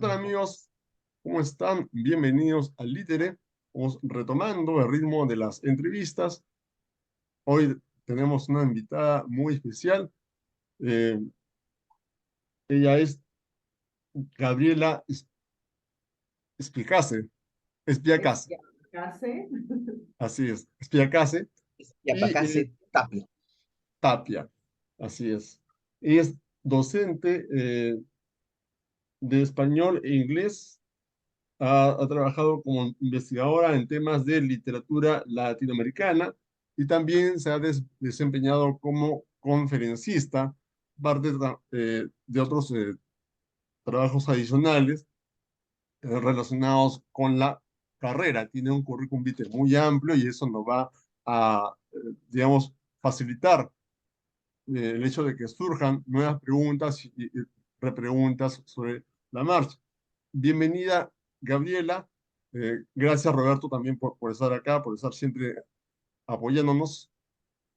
tal amigos? ¿Cómo están? Bienvenidos al Lítere. Vamos retomando el ritmo de las entrevistas. Hoy tenemos una invitada muy especial. Eh, Ella es Gabriela Espiacase. Espiacase, Espiacase. así es, Espiacase. Y Yapacase Tapia. Tapia, así es. Ella es docente de español e inglés. Ha trabajado como investigadora en temas de literatura latinoamericana y también se ha desempeñado como conferencista, parte de otros trabajos adicionales relacionados con la carrera. Tiene un currículum vitae muy amplio y eso nos va a, digamos, facilitar el hecho de que surjan nuevas preguntas y repreguntas sobre la marcha. Bienvenida, Gabriela. Gracias, Roberto, también por estar acá, por estar siempre apoyándonos.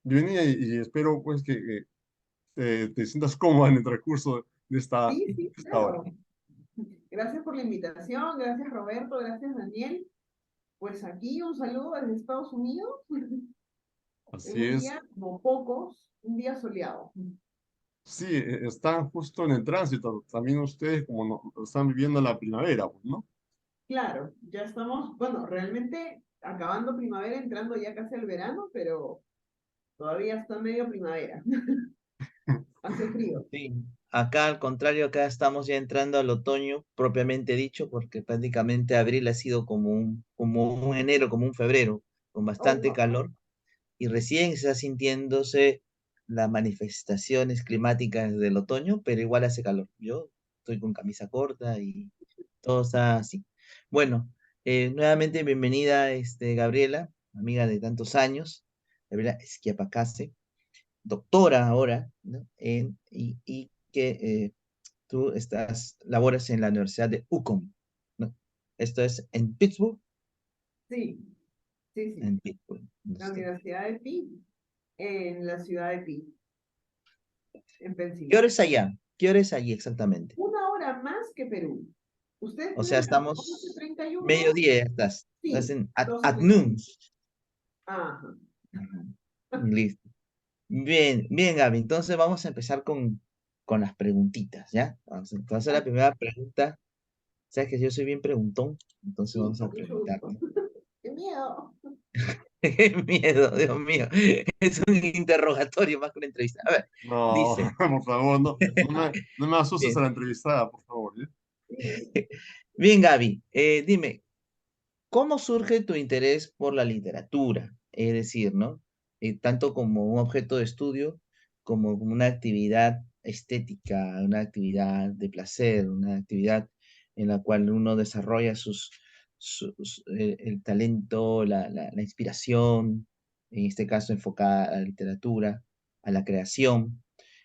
Bienvenida y espero pues que te sientas cómoda en el transcurso de esta, Sí, sí, esta hora. claro. Gracias por la invitación, gracias Roberto, gracias Daniel. Pues aquí un saludo desde Estados Unidos, en Así un es. día como pocos, un día soleado. Sí, están justo en el tránsito. También ustedes como están viviendo la primavera, pues, ¿no? Claro, ya estamos, bueno, realmente acabando primavera, entrando ya casi al verano, pero todavía está medio primavera. Hace frío. Sí, acá al contrario, acá estamos ya entrando al otoño propiamente dicho, porque prácticamente abril ha sido como un enero, como un febrero, con Oh, bastante wow. calor, y recién está sintiéndose las manifestaciones climáticas del otoño, pero igual hace calor. Yo estoy con camisa corta y todo está así. Bueno, nuevamente bienvenida, Gabriela, amiga de tantos años, Gabriela Esquiapacase, doctora ahora, ¿no? Y que tú laboras en la Universidad de UCOM, ¿no? Esto es en Pittsburgh, Sí, sí, sí. en Pittsburgh. ¿No La está? Universidad de Pitt, en la ciudad de Pitt, en ¿Qué hora Pensilvania. es allá? ¿Qué hora es allí exactamente? Una hora más que Perú. Ustedes O sea, tienen las estamos 11:31. mediodía, ya estás Sí, en at 12:31. noon. Ajá. Ajá. Listo. Bien, bien, Gaby. Entonces vamos a empezar con las preguntitas, ¿ya? Vamos a hacer la Ay, primera pregunta. Sabes que yo soy bien preguntón, entonces sí, vamos a con mucho gusto. preguntarte. ¡Qué miedo! Qué miedo, Dios mío. Es un interrogatorio más que una entrevista. A ver, No, dice, por favor, no me asustes a bien, la entrevistada, por favor. ¿Eh? bien, Gaby, dime, ¿cómo surge tu interés por la literatura? Es decir, ¿no? Tanto como un objeto de estudio, como una actividad estética, una actividad de placer, una actividad en la cual uno desarrolla el talento, la inspiración, en este caso enfocada a la literatura, a la creación.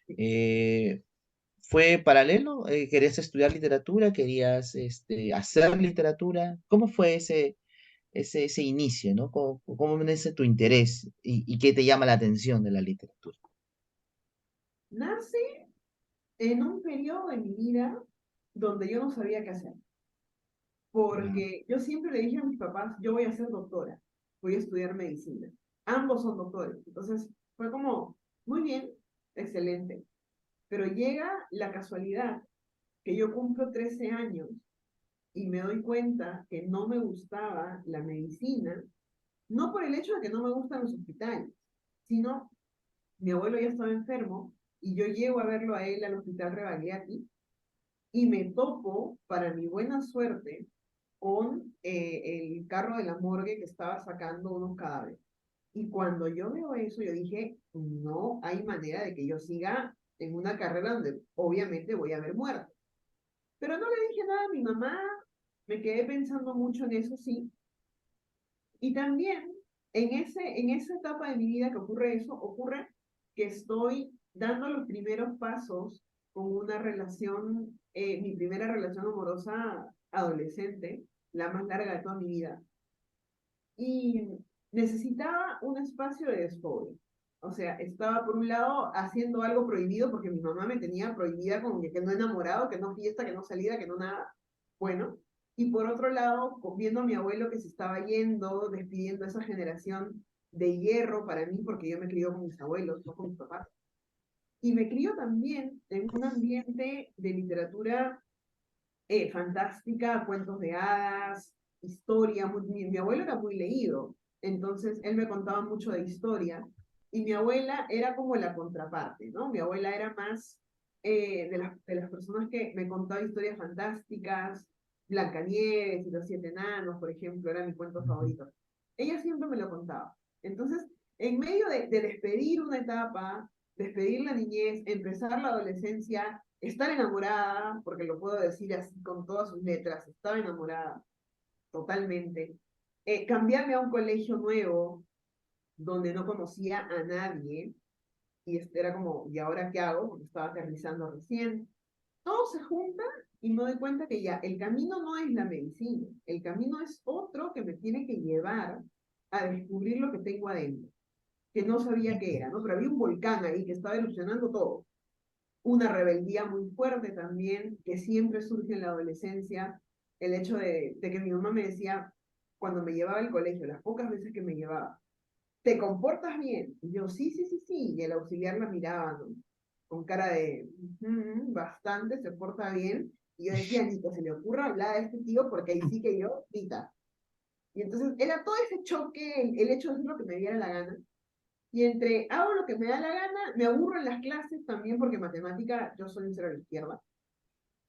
Eh, ¿Fue paralelo? ¿Querías estudiar literatura? ¿Querías hacer literatura? ¿Cómo fue ese inicio, ¿no? ¿Cómo nace tu interés y qué te llama la atención de la literatura? Nace en un periodo de mi vida donde yo no sabía qué hacer. Ya. Porque yo siempre le dije a mis papás, yo voy a ser doctora, voy a estudiar medicina. Ambos son doctores. Entonces fue como, muy bien, excelente. Pero llega la casualidad que yo cumplo 13 años y me doy cuenta que no me gustaba la medicina, no por el hecho de que no me gustan los hospitales, sino mi abuelo ya estaba enfermo y yo llego a verlo a él al hospital Rebagliati y me topo, para mi buena suerte, con el carro de la morgue que estaba sacando unos cadáveres. Y cuando yo veo eso, yo dije, no hay manera de que yo siga en una carrera donde obviamente voy a haber muerto. Pero no le dije nada a mi mamá, me quedé pensando mucho en eso, sí. Y también en esa etapa de mi vida que ocurre eso, ocurre que estoy dando los primeros pasos con una relación, mi primera relación amorosa adolescente, la más larga de toda mi vida. Y necesitaba un espacio de desfogue. O sea, estaba por un lado haciendo algo prohibido porque mi mamá me tenía prohibida con que no enamorado, que no fiesta, que no salida, que no nada, bueno. Y por otro lado, viendo a mi abuelo que se estaba yendo, despidiendo a esa generación de hierro para mí, porque yo me crié con mis abuelos, no con mis papás. Y me crió también en un ambiente de literatura fantástica, cuentos de hadas, historia. Mi abuelo era muy leído, entonces él me contaba mucho de historia. Y mi abuela era como la contraparte, ¿no? Mi abuela era más de las personas que me contaba historias fantásticas, Blancanieves y los siete enanos, por ejemplo, era mi cuento favorito. Ella siempre me lo contaba. Entonces, en medio de despedir una etapa, despedir la niñez, empezar la adolescencia, estar enamorada, porque lo puedo decir así con todas sus letras, estaba enamorada totalmente, cambiarme a un colegio nuevo donde no conocía a nadie, y era como, ¿y ahora qué hago? Porque estaba aterrizando recién. Todo se junta y me doy cuenta que ya el camino no es la medicina, el camino es otro que me tiene que llevar a descubrir lo que tengo adentro, que no sabía qué era, ¿no? Pero había un volcán ahí que estaba erupcionando todo. Una rebeldía muy fuerte también, que siempre surge en la adolescencia, el hecho de que mi mamá me decía, cuando me llevaba al colegio, las pocas veces que me llevaba, ¿te comportas bien? Y yo, sí, sí, sí, sí, y el auxiliar la miraba, ¿no? Con cara de, bastante, se porta bien, y yo decía, ni que se le ocurra hablar a este tío, porque ahí sí que yo, quita. Y entonces era todo ese choque, el hecho de hacer lo que me diera la gana, y entre hago lo que me da la gana, me aburro en las clases también porque matemática, yo soy un cero a la izquierda,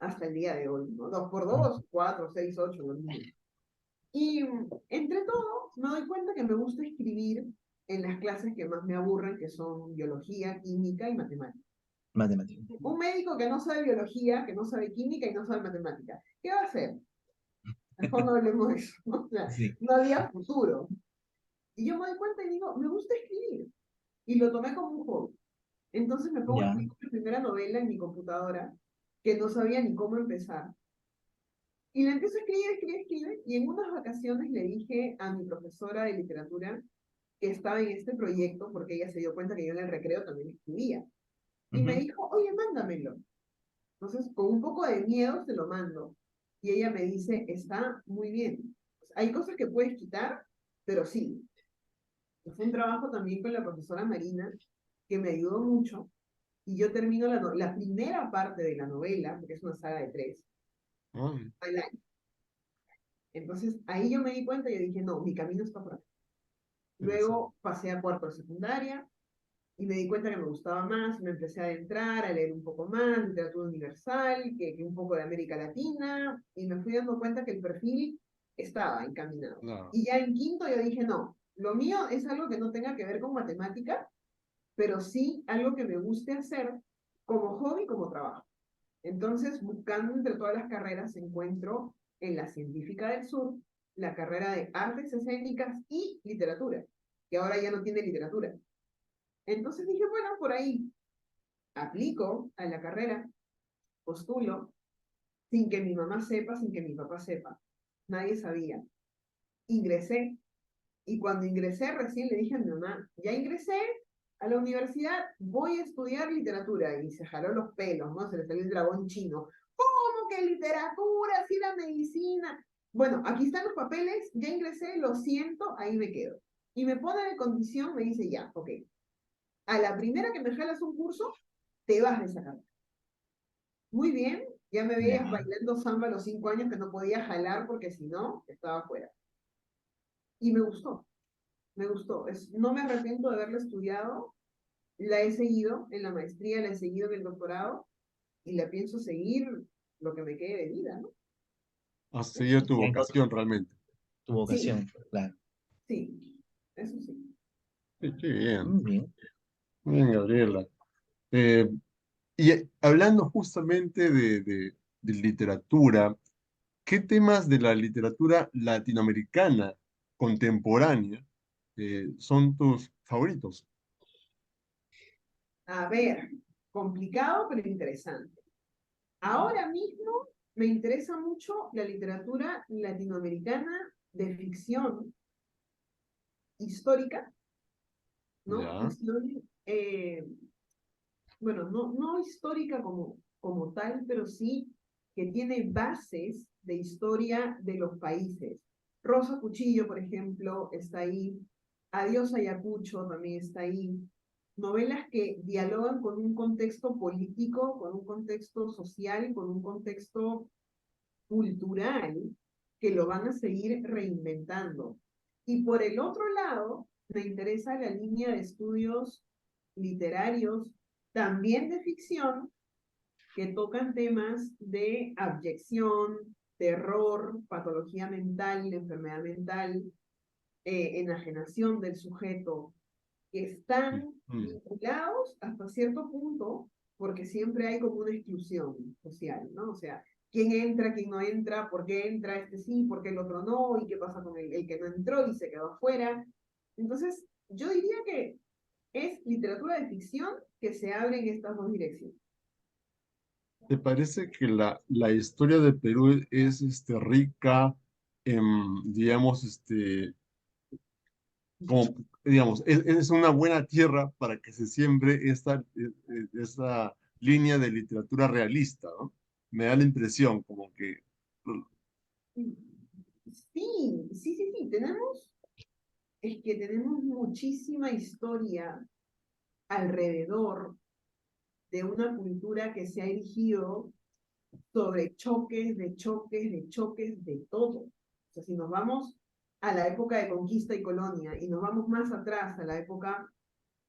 hasta el día de hoy, ¿no? 2 por 2, 4, 6, 8, lo mismo. Y entre todo, me doy cuenta que me gusta escribir en las clases que más me aburren, que son biología, química y matemática. Matemático. Un médico que no sabe biología, que no sabe química y no sabe matemática, ¿qué va a hacer? Mejor no hablemos de eso, ¿no? O sea, Sí, no había futuro. Y yo me doy cuenta y digo, me gusta escribir. Y lo tomé como un hobby. Entonces me pongo a ya. escribir mi primera novela en mi computadora, que no sabía ni cómo empezar. Y la empiezo a escribir, escribir, escribir. Y en unas vacaciones le dije a mi profesora de literatura que estaba en este proyecto, porque ella se dio cuenta que yo en el recreo también escribía. Y me Ujú. dijo, oye, mándamelo. Entonces, con un poco de miedo se lo mando. Y ella me dice, está muy bien. O sea, hay cosas que puedes quitar, pero sí. Fue un trabajo también con la profesora Marina, que me ayudó mucho. Y yo termino la primera parte de la novela, porque es una saga de 3, Ay, al año. Entonces, ahí yo me di cuenta y yo dije, no, mi camino está por acá. interesante. Luego pasé a cuarto de secundaria y me di cuenta que me gustaba más, me empecé a adentrar, a leer un poco más, literatura universal, que un poco de América Latina, y me fui dando cuenta que el perfil estaba encaminado. Claro. Y ya en quinto yo dije, no, lo mío es algo que no tenga que ver con matemática, pero sí algo que me guste hacer como hobby, como trabajo. Entonces, buscando entre todas las carreras, encuentro en la Científica del Sur la carrera de Artes Escénicas y Literatura, que ahora ya no tiene literatura. Entonces dije, bueno, por ahí aplico a la carrera, postulo, sin que mi mamá sepa, sin que mi papá sepa. Nadie sabía. Ingresé, y cuando ingresé recién le dije a mi mamá, ya ingresé a la universidad, voy a estudiar literatura. Y se jaló los pelos, ¿no? Se le salió el dragón chino. ¿Cómo que literatura? Si la medicina. Bueno, aquí están los papeles, ya ingresé, lo siento, ahí me quedo. Y me pone de condición, me dice, ya, ok. A la primera que me jalas un curso, te vas de esa carrera. Muy bien, ya me veías Ya. bailando samba a los 5 años que no podía jalar porque si no, estaba fuera. Y me gustó, me gustó. No me arrepiento de haberla estudiado, la he seguido en la maestría, la he seguido en el doctorado y la pienso seguir lo que me quede de vida, ¿no? Has Eso. seguido tu Bien, vocación realmente. tu Sí, vocación, claro. sí, eso sí. Sí, qué bien. Muy bien. Muy bien, Gabriela. Eh, y hablando justamente de literatura, ¿qué temas de la literatura latinoamericana contemporánea son tus favoritos? A ver, complicado pero interesante. Ahora mismo me interesa mucho la literatura latinoamericana de ficción histórica, ¿no? Ya, Ficción, bueno, no histórica como tal, pero sí que tiene bases de historia de los países. Rosa Cuchillo, por ejemplo, está ahí. Adiós Ayacucho también está ahí. Novelas que dialogan con un contexto político, con un contexto social, con un contexto cultural, que lo van a seguir reinventando. Y por el otro lado, me interesa la línea de estudios literarios, también de ficción, que tocan temas de abyección, terror, patología mental, enfermedad mental, enajenación del sujeto, que están Mm. vinculados hasta cierto punto, porque siempre hay como una exclusión social, ¿no? O sea, quién entra, quién no entra, por qué entra este sí, por qué el otro no, y qué pasa con el que no entró y se quedó afuera. Entonces, yo diría que es literatura de ficción que se abre en estas dos direcciones. ¿Te parece que la historia de Perú es rica en, digamos, como, digamos, es una buena tierra para que se siembre esta línea de literatura realista, ¿no? Me da la impresión como que, Sí, es que tenemos muchísima historia alrededor de una cultura que se ha erigido sobre choques, de choques, de choques, de todo. O sea, si nos vamos a la época de conquista y colonia y nos vamos más atrás a la época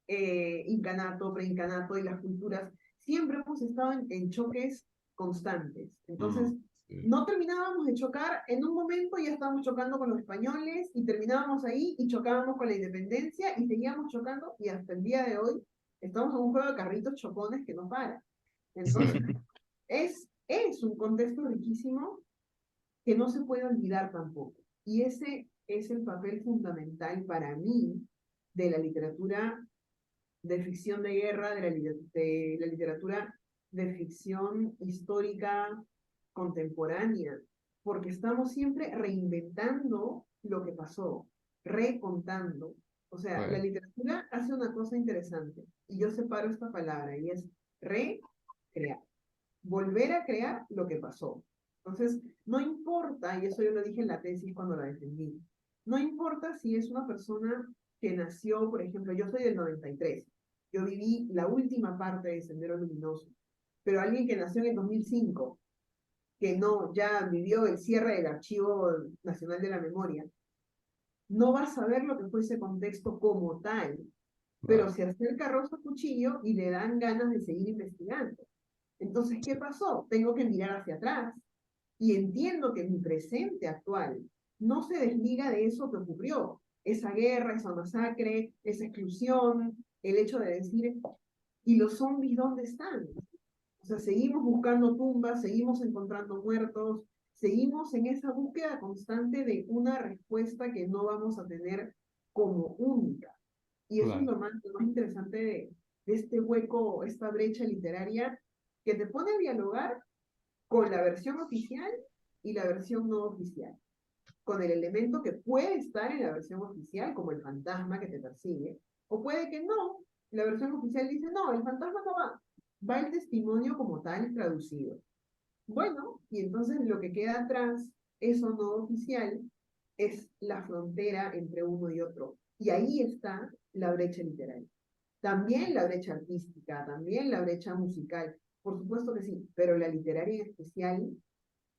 incanato, preincanato y las culturas, siempre hemos estado en choques constantes. mm, Entonces, sí, no terminábamos de chocar, en un momento ya estábamos chocando con los españoles y terminábamos ahí y chocábamos con la independencia y seguíamos chocando y hasta el día de hoy estamos en un juego de carritos chocones que no para. Entonces, sí, es un contexto riquísimo que no se puede olvidar tampoco. Y ese es el papel fundamental para mí de la literatura de ficción de guerra, de la literatura de ficción histórica contemporánea, porque estamos siempre reinventando lo que pasó, recontando. O sea, la bueno, literatura hace una cosa interesante, y yo separo esta palabra, y es recrear, volver a crear lo que pasó. Entonces, no importa, y eso yo lo dije en la tesis cuando la defendí, no importa si es una persona que nació, por ejemplo, yo soy del 93, yo viví la última parte de Sendero Luminoso, pero alguien que nació en el 2005, que no, ya vivió el cierre del Archivo Nacional de la Memoria, no va a saber lo que fue ese contexto como tal, pero claro, se acerca a Rosa Cuchillo y le dan ganas de seguir investigando. Entonces, ¿qué pasó? Tengo que mirar hacia atrás y entiendo que mi presente actual no se desliga de eso que ocurrió, esa guerra, esa masacre, esa exclusión, el hecho de decir, ¿y los zombies dónde están? O sea, seguimos buscando tumbas, seguimos encontrando muertos, seguimos en esa búsqueda constante de una respuesta que no vamos a tener como única. Y eso es claro. lo más interesante de este hueco, esta brecha literaria que te pone a dialogar con la versión oficial y la versión no oficial, con el elemento que puede estar en la versión oficial, como el fantasma que te persigue, o puede que no. La versión oficial dice, no, el fantasma no va, va el testimonio como tal traducido. Bueno, y entonces lo que queda atrás, eso no oficial, es la frontera entre uno y otro. Y ahí está la brecha literaria. También la brecha artística, también la brecha musical, por supuesto que sí, pero la literaria en especial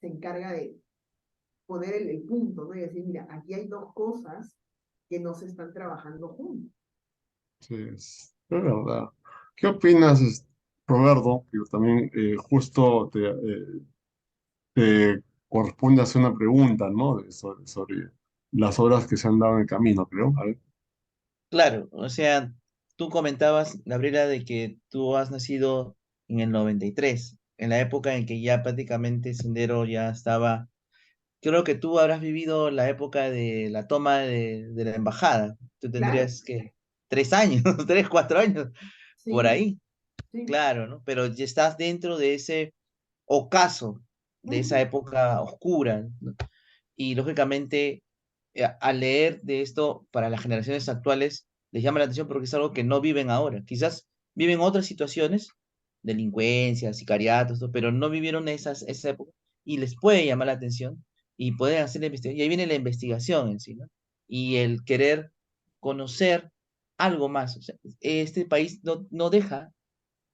se encarga de poner el punto, ¿no? Y decir, mira, aquí hay dos cosas que no se están trabajando juntas. Sí, es verdad. ¿Qué opinas, Roberto? Que también justo te corresponde hacer una pregunta, ¿no? Sobre las obras que se han dado en el camino, creo. A ver. Claro, o sea, tú comentabas, Gabriela, de que tú has nacido en el 93, en la época en que ya prácticamente Sendero ya estaba. Creo que tú habrás vivido la época de la toma de la embajada. Tú Claro, tendrías que 3 años, 3, 4 años, por sí, ahí, sí. claro, ¿no? Pero ya estás dentro de ese ocaso, de esa Ujú. época oscura, ¿no? Y lógicamente, al leer de esto para las generaciones actuales, les llama la atención porque es algo que no viven ahora. Quizás viven otras situaciones, delincuencia, sicariatos, todo, pero no vivieron esa época. y les puede llamar la atención y pueden hacer la investigación. Y ahí viene la investigación en sí, ¿no? Y el querer conocer algo más. O sea, este país no deja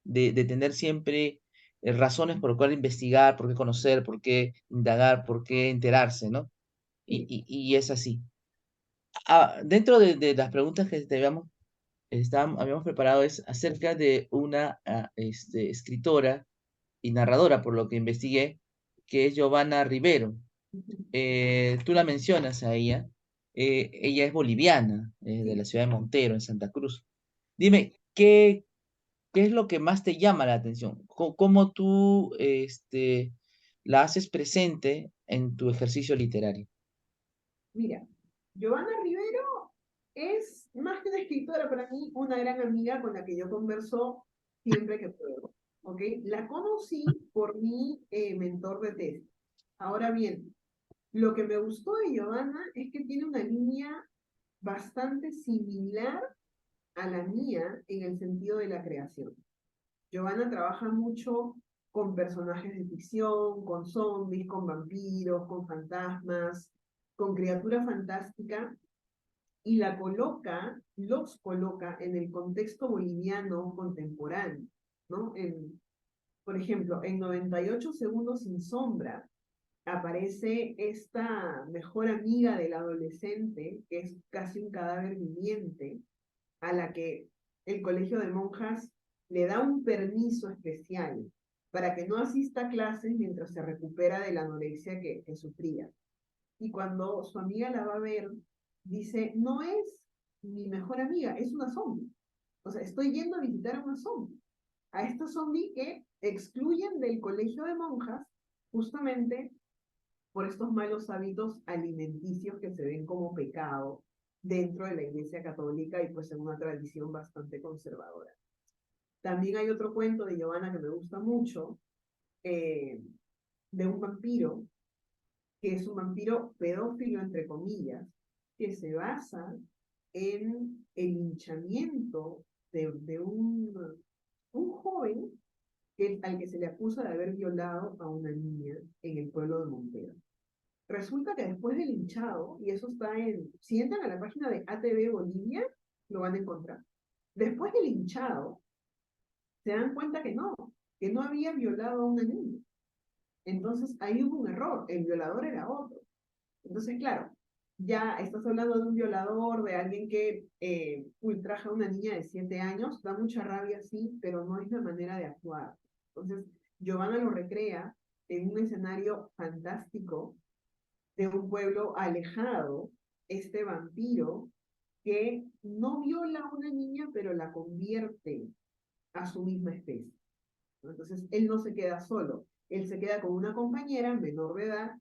de tener siempre razones por las cuales investigar, por qué conocer, por qué indagar, por qué enterarse, ¿no? Sí, Y es así. Dentro de las preguntas que te habíamos preparado es acerca de una escritora y narradora, por lo que investigué, que es Giovanna Rivero. Tú la mencionas a ella. Ella es boliviana, de la sí. ciudad de Montero, en Santa Cruz. Dime, ¿qué es lo que más te llama la atención? ¿Cómo tú la haces presente en tu ejercicio literario? Mira, Giovanna Rivero es más que una escritora para mí, una gran amiga con la que yo converso siempre que puedo. ¿Ok? La conocí por mi mentor de tesis. Ahora bien, lo que me gustó de Giovanna es que tiene una línea bastante similar a la mía en el sentido de la creación. Giovanna trabaja mucho con personajes de ficción, con zombies, con vampiros, con fantasmas, con criaturas fantásticas, y los coloca en el contexto boliviano contemporáneo, ¿no? Por ejemplo, en 98 segundos sin sombra aparece esta mejor amiga del adolescente, que es casi un cadáver viviente, a la que el colegio de monjas le da un permiso especial para que no asista a clases mientras se recupera de la anorexia que sufría. Y cuando su amiga la va a ver, dice, no es mi mejor amiga, es una zombie. O sea, estoy yendo a visitar a una zombie. A esta zombie que excluyen del colegio de monjas justamente por estos malos hábitos alimenticios que se ven como pecado dentro de la Iglesia Católica y pues en una tradición bastante conservadora. También hay otro cuento de Giovanna que me gusta mucho, eh, de un vampiro, que es un vampiro pedófilo, entre comillas, que se basa en el linchamiento de un joven al que se le acusa de haber violado a una niña en el pueblo de Montero. Resulta que después del hinchado, y eso está si entran a la página de ATV Bolivia, lo van a encontrar. Después del hinchado, se dan cuenta que no había violado a una niña. Entonces ahí hubo un error, el violador era otro. Entonces, claro, ya estás hablando de un violador, de alguien que ultraja a una niña de 7 años, da mucha rabia, sí, pero no es la manera de actuar. Entonces, Giovanna lo recrea en un escenario fantástico de un pueblo alejado, este vampiro que no viola a una niña, pero la convierte a su misma especie. Entonces, él no se queda solo, él se queda con una compañera menor de edad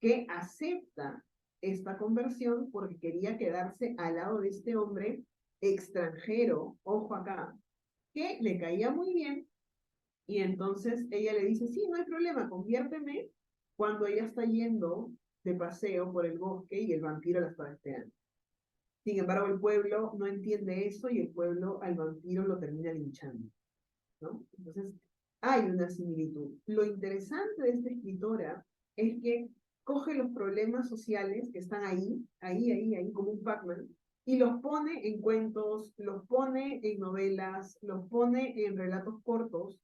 que acepta esta conversión porque quería quedarse al lado de este hombre extranjero, ojo acá, que le caía muy bien, y entonces ella le dice, sí, no hay problema, conviérteme, cuando ella está yendo de paseo por el bosque y el vampiro la está esperando. Sin embargo, el pueblo no entiende eso y el pueblo al vampiro lo termina linchando, ¿no? Entonces, hay una similitud. Lo interesante de esta escritora es que coge los problemas sociales que están ahí, como un Pac-Man, y los pone en cuentos, los pone en novelas, los pone en relatos cortos,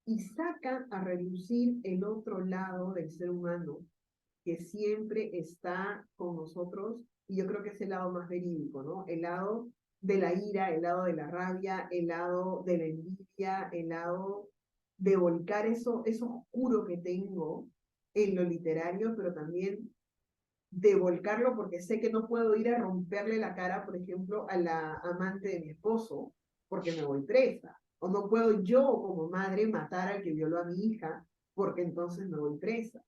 y saca a relucir el otro lado del ser humano que siempre está con nosotros, y yo creo que es el lado más verídico, ¿no? El lado de la ira, el lado de la rabia, el lado de la envidia, el lado de volcar eso oscuro que tengo en lo literario, pero también de volcarlo porque sé que no puedo ir a romperle la cara, por ejemplo, a la amante de mi esposo, porque me voy presa. O no puedo yo como madre matar al que violó a mi hija, porque entonces me voy presa.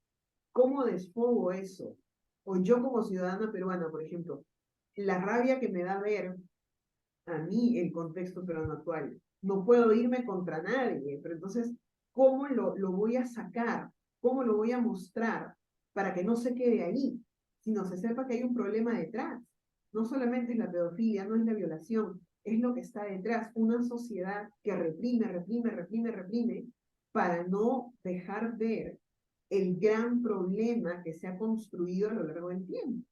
¿Cómo desfogo eso? O yo como ciudadana peruana, por ejemplo, la rabia que me da ver a mí el contexto peruano actual. No puedo irme contra nadie, pero entonces, ¿cómo lo voy a sacar? ¿Cómo lo voy a mostrar para que no se quede ahí, sino se sepa que hay un problema detrás? No solamente es la pedofilia, no es la violación, es lo que está detrás, una sociedad que reprime, reprime, reprime, reprime, para no dejar ver el gran problema que se ha construido a lo largo del tiempo.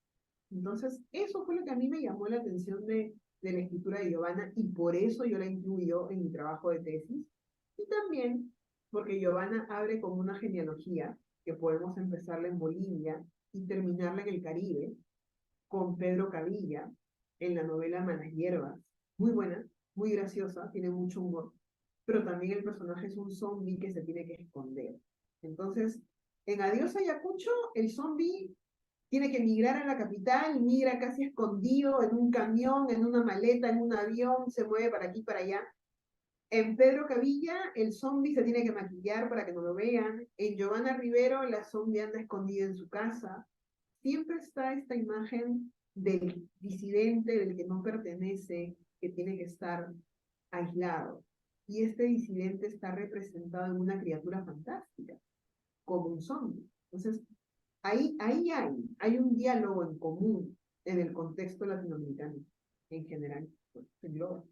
Entonces, eso fue lo que a mí me llamó la atención de la escritura de Giovanna y por eso yo la incluyo en mi trabajo de tesis. Y también porque Giovanna abre como una genealogía que podemos empezarla en Bolivia y terminarla en el Caribe con Pedro Cavilla en la novela Malas Hierbas. Muy buena, muy graciosa, tiene mucho humor, pero también el personaje es un zombie que se tiene que esconder. Entonces, en Adiós Ayacucho, el zombie tiene que migrar a la capital, migra casi escondido en un camión, en una maleta, en un avión, se mueve para aquí, para allá. En Pedro Cavilla, el zombie se tiene que maquillar para que no lo vean. En Giovanna Rivero, la zombie anda escondida en su casa. Siempre está esta imagen del disidente, del que no pertenece, que tiene que estar aislado. Y este disidente está representado en una criatura fantástica, como un zombie. Entonces, ahí hay un diálogo en común en el contexto latinoamericano en general, pues, engloba.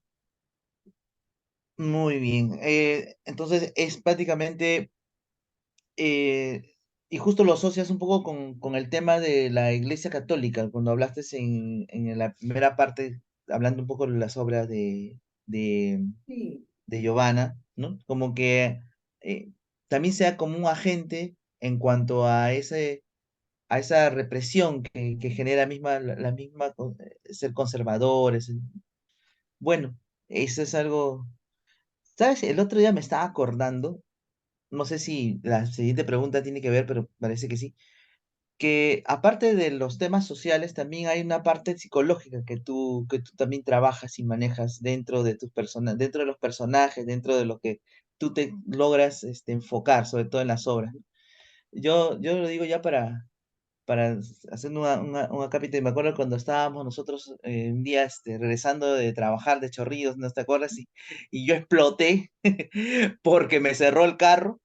Muy bien. Entonces es prácticamente, eh, y justo lo asocias un poco con el tema de la Iglesia Católica, cuando hablaste en la primera parte, hablando un poco de las obras Sí, de Giovanna, ¿no? Como que eh, también sea como un agente en cuanto a esa represión que genera la misma ser conservadores. Bueno, eso es algo, ¿sabes? El otro día me estaba acordando, no sé si la siguiente pregunta tiene que ver, pero parece que sí, que aparte de los temas sociales, también hay una parte psicológica que tú también trabajas y manejas dentro de tus personas, dentro de los personajes, dentro de lo que tú te logras enfocar, sobre todo en las obras, ¿no? Yo lo digo ya para hacer un acápite, me acuerdo cuando estábamos nosotros un día regresando de trabajar de Chorrillos, ¿no te acuerdas? Y yo exploté porque me cerró el carro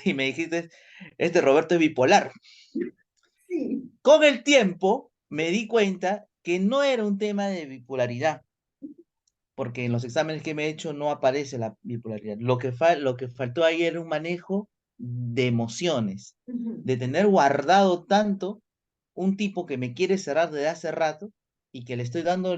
y me dijiste, este Roberto es bipolar. sí. Con el tiempo me di cuenta que no era un tema de bipolaridad, porque en los exámenes que me he hecho no aparece la bipolaridad. Lo que faltó ahí era un manejo de emociones, Ujú, de tener guardado tanto un tipo que me quiere cerrar desde hace rato y que le estoy dando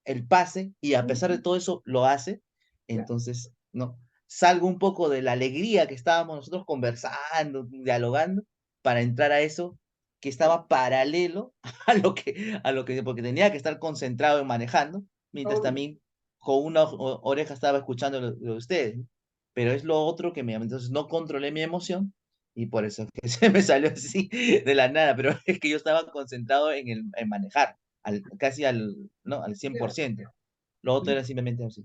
el pase y a pesar de ujú, todo eso lo hace, claro. entonces, no, salgo un poco de la alegría que estábamos nosotros conversando, dialogando, para entrar a eso que estaba paralelo a lo que, porque tenía que estar concentrado en manejando, mientras Obvio. también con una oreja estaba escuchando lo de ustedes, ¿no? Pero es lo otro que entonces no controlé mi emoción y por eso es que se me salió así de la nada, pero es que yo estaba concentrado en manejar, casi ¿no? Al cien por Claro. ciento. Lo otro era simplemente así.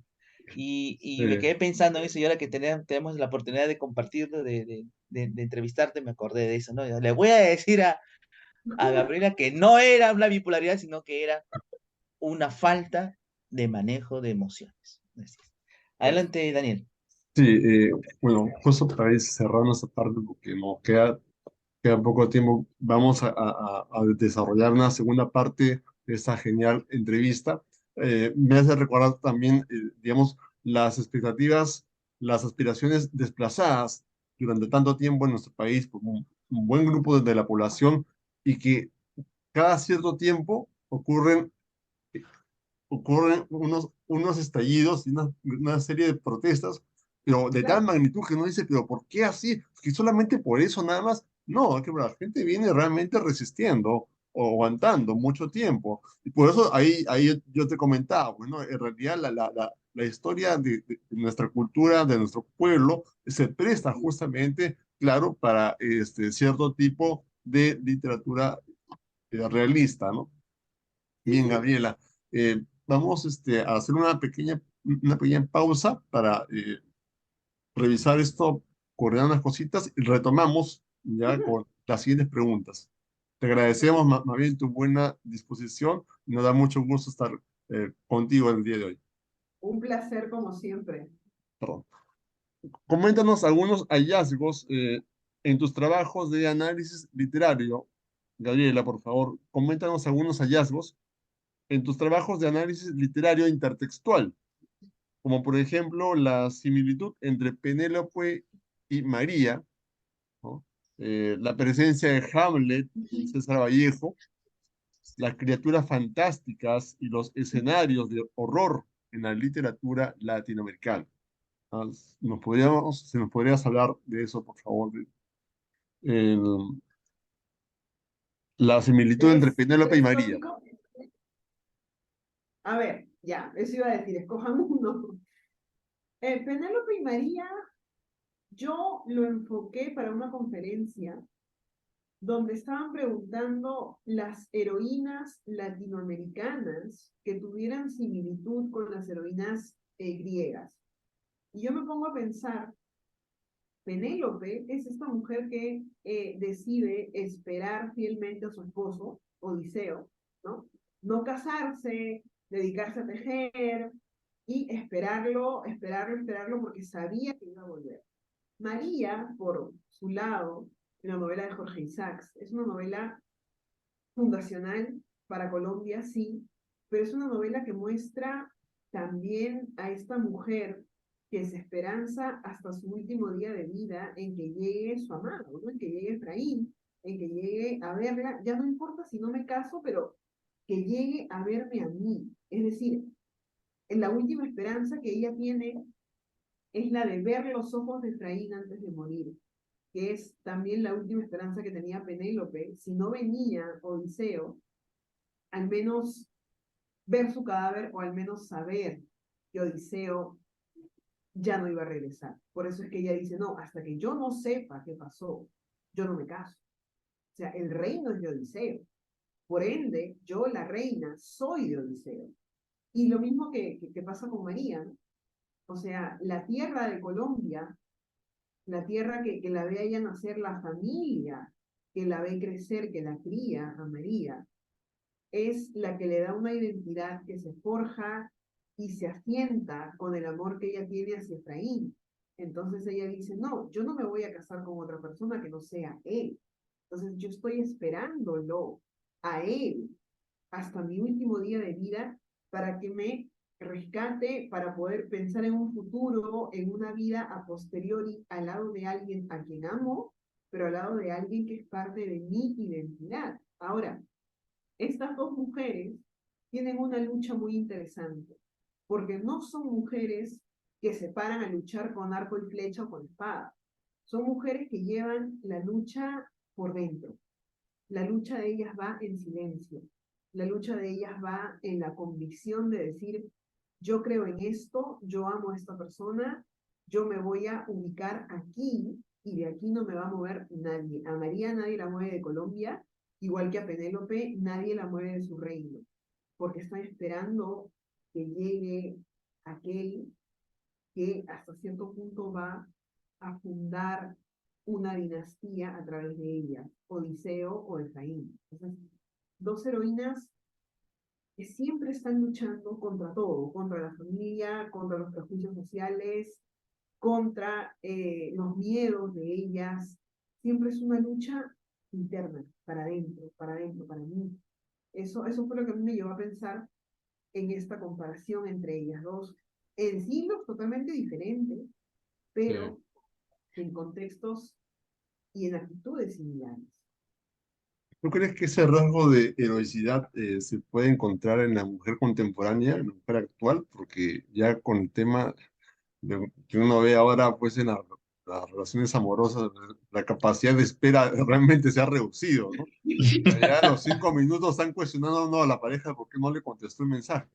Y me Eh, quedé pensando en eso y ahora que tenemos la oportunidad de compartirlo, de entrevistarte, me acordé de eso, ¿no? Le voy a decir a Gabriela que no era una bipolaridad, sino que era una falta de manejo de emociones. Así es. Es, Adelante, Daniel. sí, bueno, justo para ir cerrando esta parte, porque nos queda poco tiempo, vamos a desarrollar una segunda parte de esta genial entrevista. Me hace recordar también, digamos, las expectativas, las aspiraciones desplazadas durante tanto tiempo en nuestro país por un buen grupo de la población y que cada cierto tiempo ocurren unos estallidos y una serie de protestas, pero de tal claro. magnitud que uno dice, pero ¿por qué así? Que solamente por eso nada más. No, es que la gente viene realmente resistiendo o aguantando mucho tiempo. Y por eso ahí yo te comentaba, bueno, en realidad la historia de nuestra cultura, de nuestro pueblo, se presta justamente, claro, para cierto tipo de literatura realista, ¿no? Sí, Bien, sí. Gabriela, vamos a hacer una pequeña pausa para revisar esto, coordinar unas cositas y retomamos ya Ujú. con las siguientes preguntas. Te agradecemos más bien tu buena disposición y nos da mucho gusto estar contigo el día de hoy. Un placer como siempre. Perdón. Coméntanos algunos hallazgos en tus trabajos de análisis literario. Gabriela, por favor, coméntanos algunos hallazgos en tus trabajos de análisis literario intertextual, como por ejemplo la similitud entre Penélope y María, ¿no? La presencia de Hamlet en César Vallejo, las criaturas fantásticas y los escenarios de horror en la literatura latinoamericana. Ah, si nos podrías hablar de eso, por favor, el- la similitud entre Penélope y Es María. tópico. A ver, ya, eso iba a decir, escojan uno. Penélope y María, yo lo enfoqué para una conferencia donde estaban preguntando las heroínas latinoamericanas que tuvieran similitud con las heroínas griegas. Y yo me pongo a pensar, Penélope es esta mujer que decide esperar fielmente a su esposo, Odiseo, ¿no? No casarse, dedicarse a tejer y esperarlo porque sabía que iba a volver. María, por su lado, la novela de Jorge Isaacs, es una novela fundacional para Colombia, sí, pero es una novela que muestra también a esta mujer que se esperanza hasta su último día de vida en que llegue su amado, ¿no? En que llegue Efraín, en que llegue a verla, ya no importa si no me caso, pero que llegue a verme a mí. Es decir, en la última esperanza que ella tiene es la de ver los ojos de Efraín antes de morir, que es también la última esperanza que tenía Penélope. Si no venía Odiseo, al menos ver su cadáver o al menos saber que Odiseo ya no iba a regresar. Por eso es que ella dice, no, hasta que yo no sepa qué pasó, yo no me caso. O sea, el reino es de Odiseo. Por ende, yo, la reina, soy de Odiseo. Y lo mismo que pasa con María, ¿no? O sea, la tierra de Colombia, la tierra que la ve a ella nacer, la familia que la ve crecer, que la cría a María, es la que le da una identidad que se forja y se asienta con el amor que ella tiene hacia Efraín. Entonces ella dice, no, yo no me voy a casar con otra persona que no sea él. Entonces yo estoy esperándolo a él hasta mi último día de vida para que me rescate, para poder pensar en un futuro, en una vida a posteriori, al lado de alguien a quien amo, pero al lado de alguien que es parte de mi identidad. Ahora, estas dos mujeres tienen una lucha muy interesante, porque no son mujeres que se paran a luchar con arco y flecha o con espada. Son mujeres que llevan la lucha por dentro. La lucha de ellas va en silencio. La lucha de ellas va en la convicción de decir, yo creo en esto, yo amo a esta persona, yo me voy a ubicar aquí y de aquí no me va a mover nadie. A María nadie la mueve de Colombia, igual que a Penélope nadie la mueve de su reino, porque están esperando que llegue aquel que hasta cierto punto va a fundar una dinastía a través de ella, Odiseo o Efraín. Entonces, dos heroínas que siempre están luchando contra todo, contra la familia, contra los prejuicios sociales, contra los miedos de ellas. Siempre es una lucha interna, para adentro, para mí. Eso fue lo que a mí me llevó a pensar en esta comparación entre ellas dos, en siglos totalmente diferentes, Sí. pero en contextos y en actitudes similares. ¿No crees que ese rasgo de heroicidad se puede encontrar en la mujer contemporánea, en la mujer actual? Porque ya con el tema que uno ve ahora, pues en las relaciones amorosas, la capacidad de espera realmente se ha reducido, ¿no? Ya a los 5 minutos están cuestionando no, a la pareja por qué no le contestó el mensaje.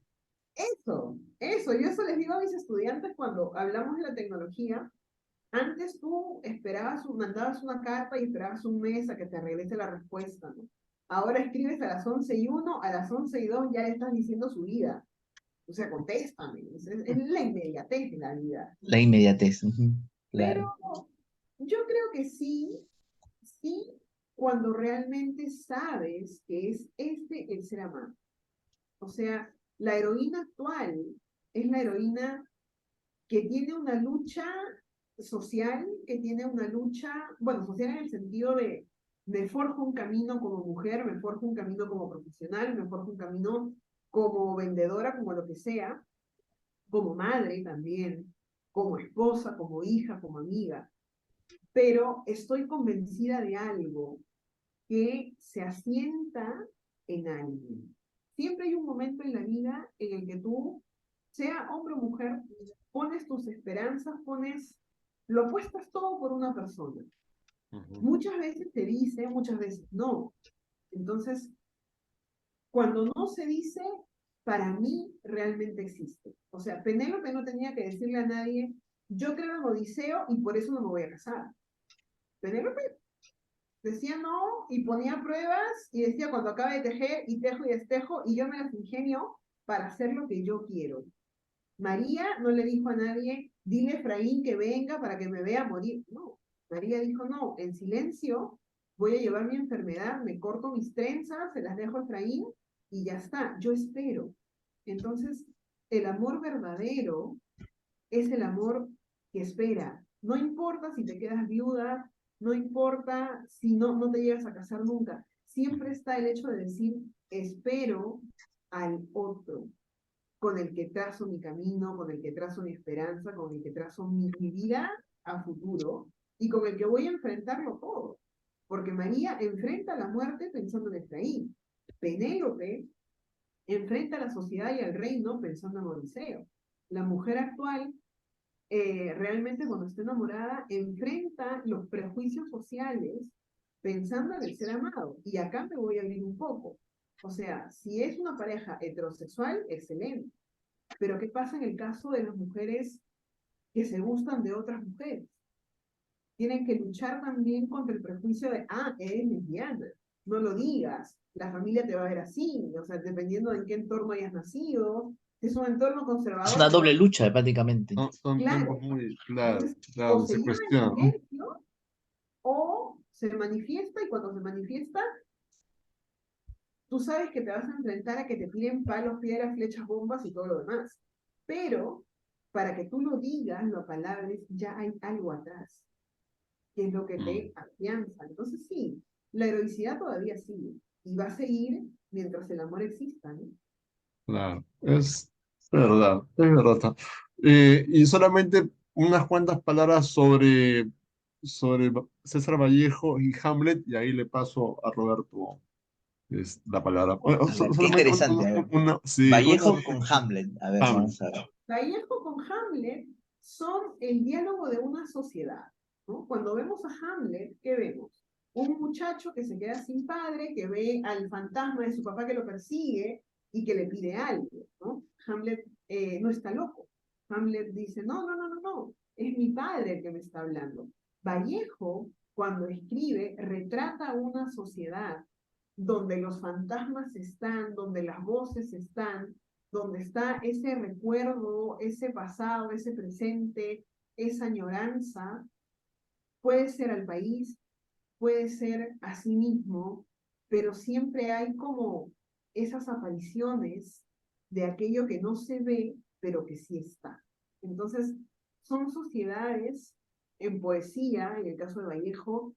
Yo eso les digo a mis estudiantes cuando hablamos de la tecnología. Antes tú mandabas una carta y esperabas un mes a que te regrese la respuesta, ¿no? Ahora escribes a las 11:01, a las 11:02 ya le estás diciendo su vida. O sea, contéstame. Es la inmediatez de la vida. La inmediatez. Ujú, Pero claro. yo creo que sí, sí, cuando realmente sabes que es este el ser amado. O sea, la heroína actual es la heroína que tiene una lucha social, que tiene una lucha, bueno, social en el sentido de me forjo un camino como mujer, me forjo un camino como profesional, me forjo un camino como vendedora, como lo que sea, como madre también, como esposa, como hija, como amiga. pero estoy convencida de algo que se asienta en alguien. Siempre hay un momento en la vida en el que tú, sea hombre o mujer, pones tus esperanzas, lo apuestas todo por una persona. Muchas veces te dice, muchas veces no. Entonces, cuando no se dice, para mí realmente existe. O sea, Penélope no tenía que decirle a nadie, yo creo en Odiseo y por eso no me voy a casar. Penélope decía no y ponía pruebas y decía cuando acabe de tejer y tejo y destejo y yo me las ingenio para hacer lo que yo quiero. María no le dijo a nadie, dile a Efraín que venga para que me vea morir. No, María dijo, no, en silencio voy a llevar mi enfermedad, me corto mis trenzas, se las dejo a Efraín y ya está, yo espero. Entonces, el amor verdadero es el amor que espera. No importa si te quedas viuda, no importa si no te llegas a casar nunca. Siempre está el hecho de decir, espero al otro, con el que trazo mi camino, con el que trazo mi esperanza, con el que trazo mi vida a futuro y con el que voy a enfrentarlo todo. Porque María enfrenta la muerte pensando en Efraín. Penélope enfrenta a la sociedad y al reino pensando en Odiseo. La mujer actual realmente cuando está enamorada enfrenta los prejuicios sociales pensando en el ser amado. Y acá me voy a abrir un poco. O sea, si es una pareja heterosexual, excelente. Pero ¿qué pasa en el caso de las mujeres que se gustan de otras mujeres? Tienen que luchar también contra el prejuicio de, eres lesbiana, no lo digas, la familia te va a ver así, o sea, dependiendo de en qué entorno hayas nacido, si es un entorno Es una conservador, te va doble lucha, prácticamente. Son tiempos claro. muy claros, Entonces, o claro, se se lleva en cuestiona, ¿no? silencio o se manifiesta y cuando se manifiesta, tú sabes que te vas a enfrentar a que te tiren palos, piedras, flechas, bombas y todo lo demás. Pero para que tú lo digas, lo palabres, ya hay algo atrás, que es lo que Mm, te afianza. Entonces sí, la heroicidad todavía sigue y va a seguir mientras el amor exista, ¿no? claro, es verdad, es verdad. Y solamente unas cuantas palabras sobre César Vallejo y Hamlet, y ahí le paso a Roberto la palabra. A ver, qué Solamente interesante. A ver. sí, Vallejo con Hamlet. A ver, Hamlet. vamos a ver. Vallejo con Hamlet son el diálogo de una sociedad, ¿no? Cuando vemos a Hamlet, ¿qué vemos? Un muchacho que se queda sin padre, que ve al fantasma de su papá que lo persigue y que le pide algo, ¿no? Hamlet no está loco. Hamlet dice, no, no, no, no, no, es mi padre el que me está hablando. Vallejo, cuando escribe, retrata una sociedad donde los fantasmas están, donde las voces están, donde está ese recuerdo, ese pasado, ese presente, esa añoranza, puede ser al país, puede ser a sí mismo, pero siempre hay como esas apariciones de aquello que no se ve, pero que sí está. Entonces, son sociedades en poesía, en el caso de Vallejo,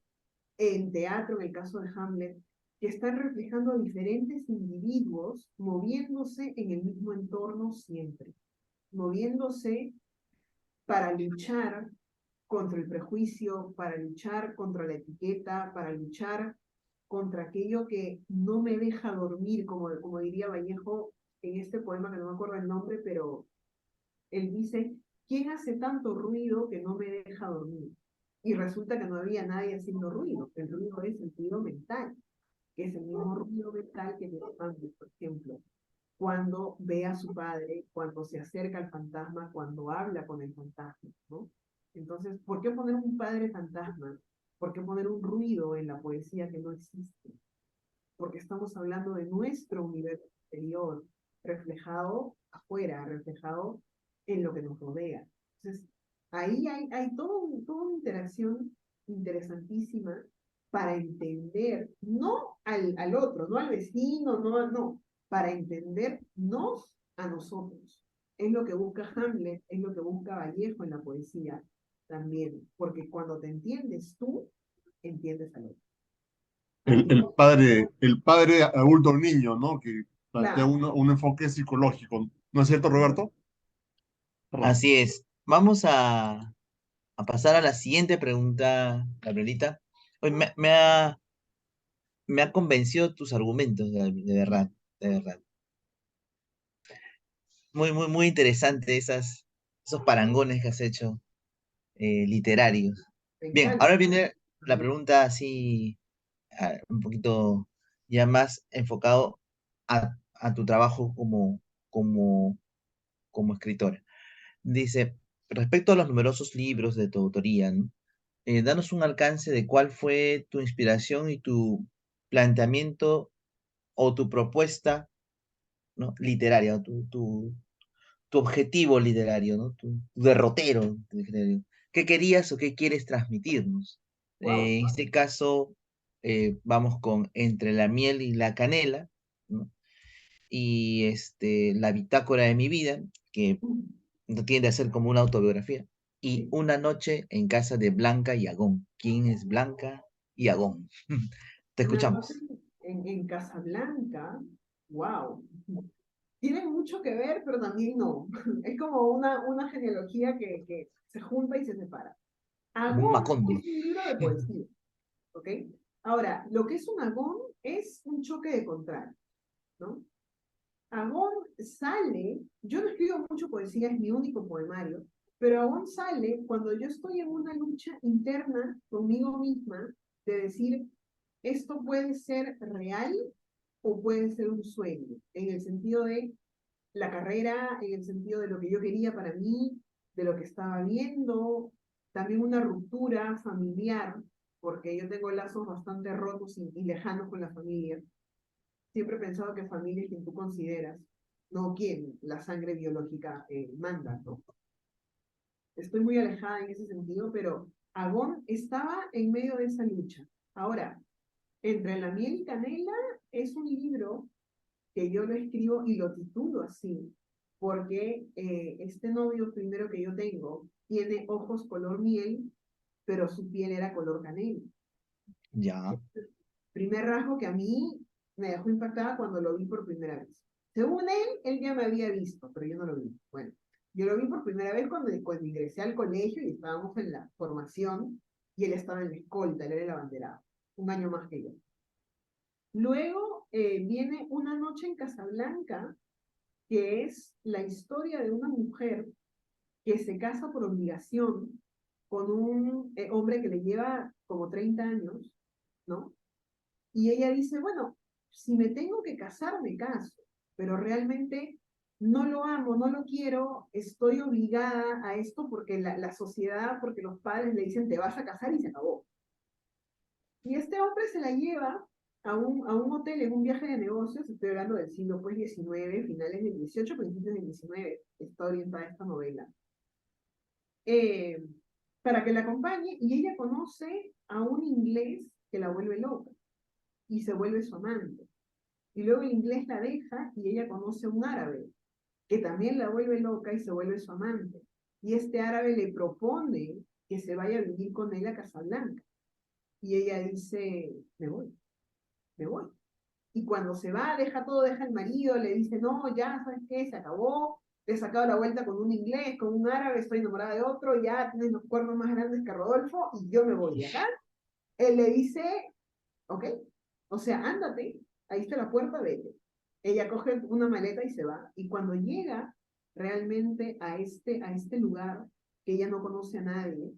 en teatro, en el caso de Hamlet, que están reflejando a diferentes individuos moviéndose en el mismo entorno siempre, moviéndose para luchar contra el prejuicio, para luchar contra la etiqueta, para luchar contra aquello que no me deja dormir, como diría Vallejo en este poema que no me acuerdo el nombre, pero él dice, ¿quién hace tanto ruido que no me deja dormir? Y resulta que no había nadie haciendo ruido. El ruido es el ruido mental, que es el mismo ruido mental que tiene Hamlet, por ejemplo, cuando ve a su padre, cuando se acerca al fantasma, cuando habla con el fantasma, ¿no? Entonces, ¿por qué poner un padre fantasma? ¿Por qué poner un ruido en la poesía que no existe? Porque estamos hablando de nuestro universo exterior, reflejado afuera, reflejado en lo que nos rodea. Entonces, ahí hay toda una interacción interesantísima para entender, no al otro, no al vecino, no, para entendernos a nosotros. Es lo que busca Hamlet, es lo que busca Vallejo en la poesía también, porque cuando te entiendes tú, entiendes al otro. Al final, El padre adulto al niño, ¿no? Que plantea claro. un enfoque psicológico. ¿No es cierto, Roberto? Perdón. Así es. Vamos a a pasar a la siguiente pregunta, Gabrielita. Hoy me ha convencido tus argumentos, de verdad, de verdad. Muy interesante esos parangones que has hecho, literarios. Me Bien, encanta. ahora viene la pregunta así, un poquito ya más enfocado a tu trabajo como, como escritora. Dice, respecto a los numerosos libros de tu autoría, ¿no? Danos un alcance de cuál fue tu inspiración y tu planteamiento o tu propuesta, ¿no? Literaria, o tu objetivo literario, ¿no? Tu derrotero literario. ¿Qué querías o qué quieres transmitirnos? Wow. En este caso, vamos con Entre la miel y la canela, ¿no? Y La bitácora de mi vida, que no tiende a ser como una autobiografía. Y Sí. Una noche en casa de Blanca y Agón. ¿Quién es Blanca y Agón? Te Una noche escuchamos. en Casablanca, wow. Tienen mucho que ver, pero también no. Es como una genealogía que se junta y se separa. Como un Agón Macondo. es un libro de poesía, ¿ok? Ahora, lo que es un agón es un choque de contrarios, ¿no? Agón sale, yo no escribo mucho poesía, es mi único poemario, pero Agón sale cuando yo estoy en una lucha interna conmigo misma de decir, esto puede ser real o puede ser un sueño, en el sentido de la carrera, en el sentido de lo que yo quería para mí, de lo que estaba viendo, también una ruptura familiar, porque yo tengo lazos bastante rotos y lejanos con la familia. Siempre he pensado que familia es quien tú consideras, no quien la sangre biológica manda, ¿no? Estoy muy alejada en ese sentido, pero Agón estaba en medio de esa lucha. Ahora, Entre la miel y canela es un libro que yo lo escribo y lo titulo así, porque este novio primero que yo tengo tiene ojos color miel, pero su piel era color canela. Ya. Primer rasgo que a mí me dejó impactada cuando lo vi por primera vez. Según él ya me había visto, pero yo no lo vi. Bueno, yo lo vi por primera vez cuando ingresé al colegio y estábamos en la formación y él estaba en la escolta, él era el abanderado, un año más que yo. Luego viene Una noche en Casablanca, que es la historia de una mujer que se casa por obligación con un hombre que le lleva como 30 años, ¿no? Y ella dice, bueno, si me tengo que casar, me caso, pero realmente no lo amo, no lo quiero, estoy obligada a esto porque la sociedad, porque los padres le dicen, te vas a casar y se acabó. Y este hombre se la lleva a un hotel en un viaje de negocios, estoy hablando del siglo pues XIX, finales del XVIII, principios del XIX, está orientada esta novela, eh, para que la acompañe y ella conoce a un inglés que la vuelve loca y se vuelve su amante. Y luego el inglés la deja y ella conoce a un árabe que también la vuelve loca y se vuelve su amante. Y este árabe le propone que se vaya a vivir con él a Casablanca. Y ella dice, me voy. Y cuando se va, deja todo, deja el marido, le dice, no, ya, ¿sabes qué? Se acabó, he sacado la vuelta con un inglés, con un árabe, estoy enamorada de otro, ya tienes los cuernos más grandes que Rodolfo y yo me voy de acá. Él le dice, ok, o sea, ándate, ahí está la puerta, vete. Ella coge una maleta y se va. Y cuando llega realmente a este lugar, que ella no conoce a nadie,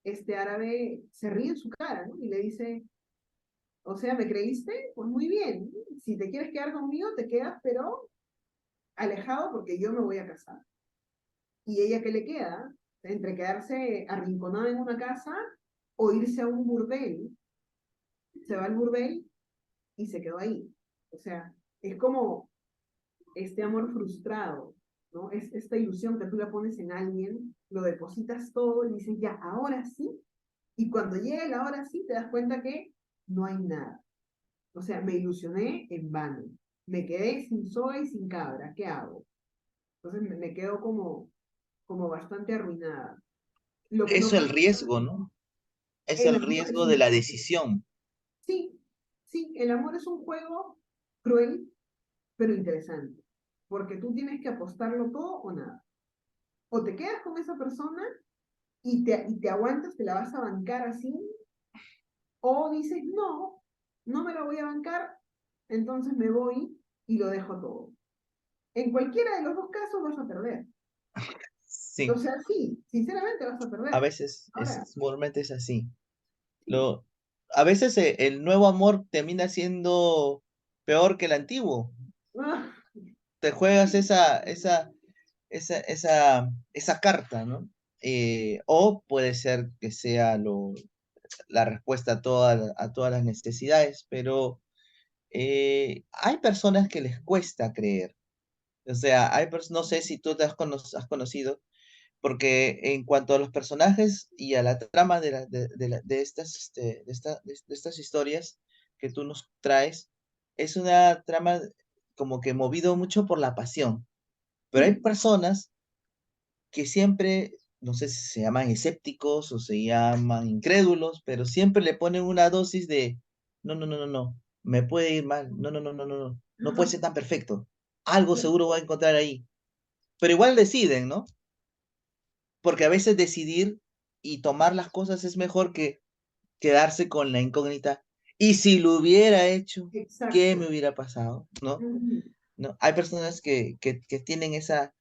este árabe se ríe en su cara, ¿no? Y le dice, o sea, ¿me creíste? Pues muy bien. Si te quieres quedar conmigo, te quedas, pero alejado porque yo me voy a casar. ¿Y ella qué le queda? Entre quedarse arrinconada en una casa o irse a un burdel. Se va al burdel y se quedó ahí. O sea, es como este amor frustrado, ¿no? Es esta ilusión que tú la pones en alguien, lo depositas todo y dices, ya, ahora sí. Y cuando llega la hora sí, te das cuenta que no hay nada. O sea, me ilusioné en vano. Me quedé sin soga y sin cabra. ¿Qué hago? Entonces me quedo como bastante arruinada. Lo que no Es el pasa, riesgo, ¿no? Es el el amor es riesgo de un la juego. decisión. Sí, sí, el amor es un juego cruel, pero interesante. Porque tú tienes que apostarlo todo o nada. O te quedas con esa persona y te aguantas, te la vas a bancar así, o dices, no, no me la voy a bancar, entonces me voy y lo dejo todo. En cualquiera de los dos casos vas a perder. O Sí, sea, sí, sinceramente vas a a perder. veces Ahora, normalmente es así. sí. A veces el nuevo amor termina siendo peor que el antiguo. Ah, Te juegas esa carta, ¿no? O puede ser que sea la respuesta a todas las necesidades, pero hay personas que les cuesta creer. O sea, no sé si tú has conocido, porque en cuanto a los personajes y a la trama de estas, de estas historias que tú nos traes, es una trama como que movido mucho por la pasión. Pero hay sí, personas que siempre, no sé si se llaman escépticos o se llaman incrédulos, pero siempre le ponen una dosis de, no, no, no, no, no, me puede ir mal, no, no, no, no, no, no, no puede ah, ser tan perfecto, algo claro, seguro va a encontrar ahí, pero igual deciden, ¿no? Porque a veces decidir y tomar las cosas es mejor que quedarse con la incógnita. Y si lo hubiera hecho, ¿qué me exacto. hubiera pasado? ¿No? Ujú, ¿No? Hay personas que tienen esa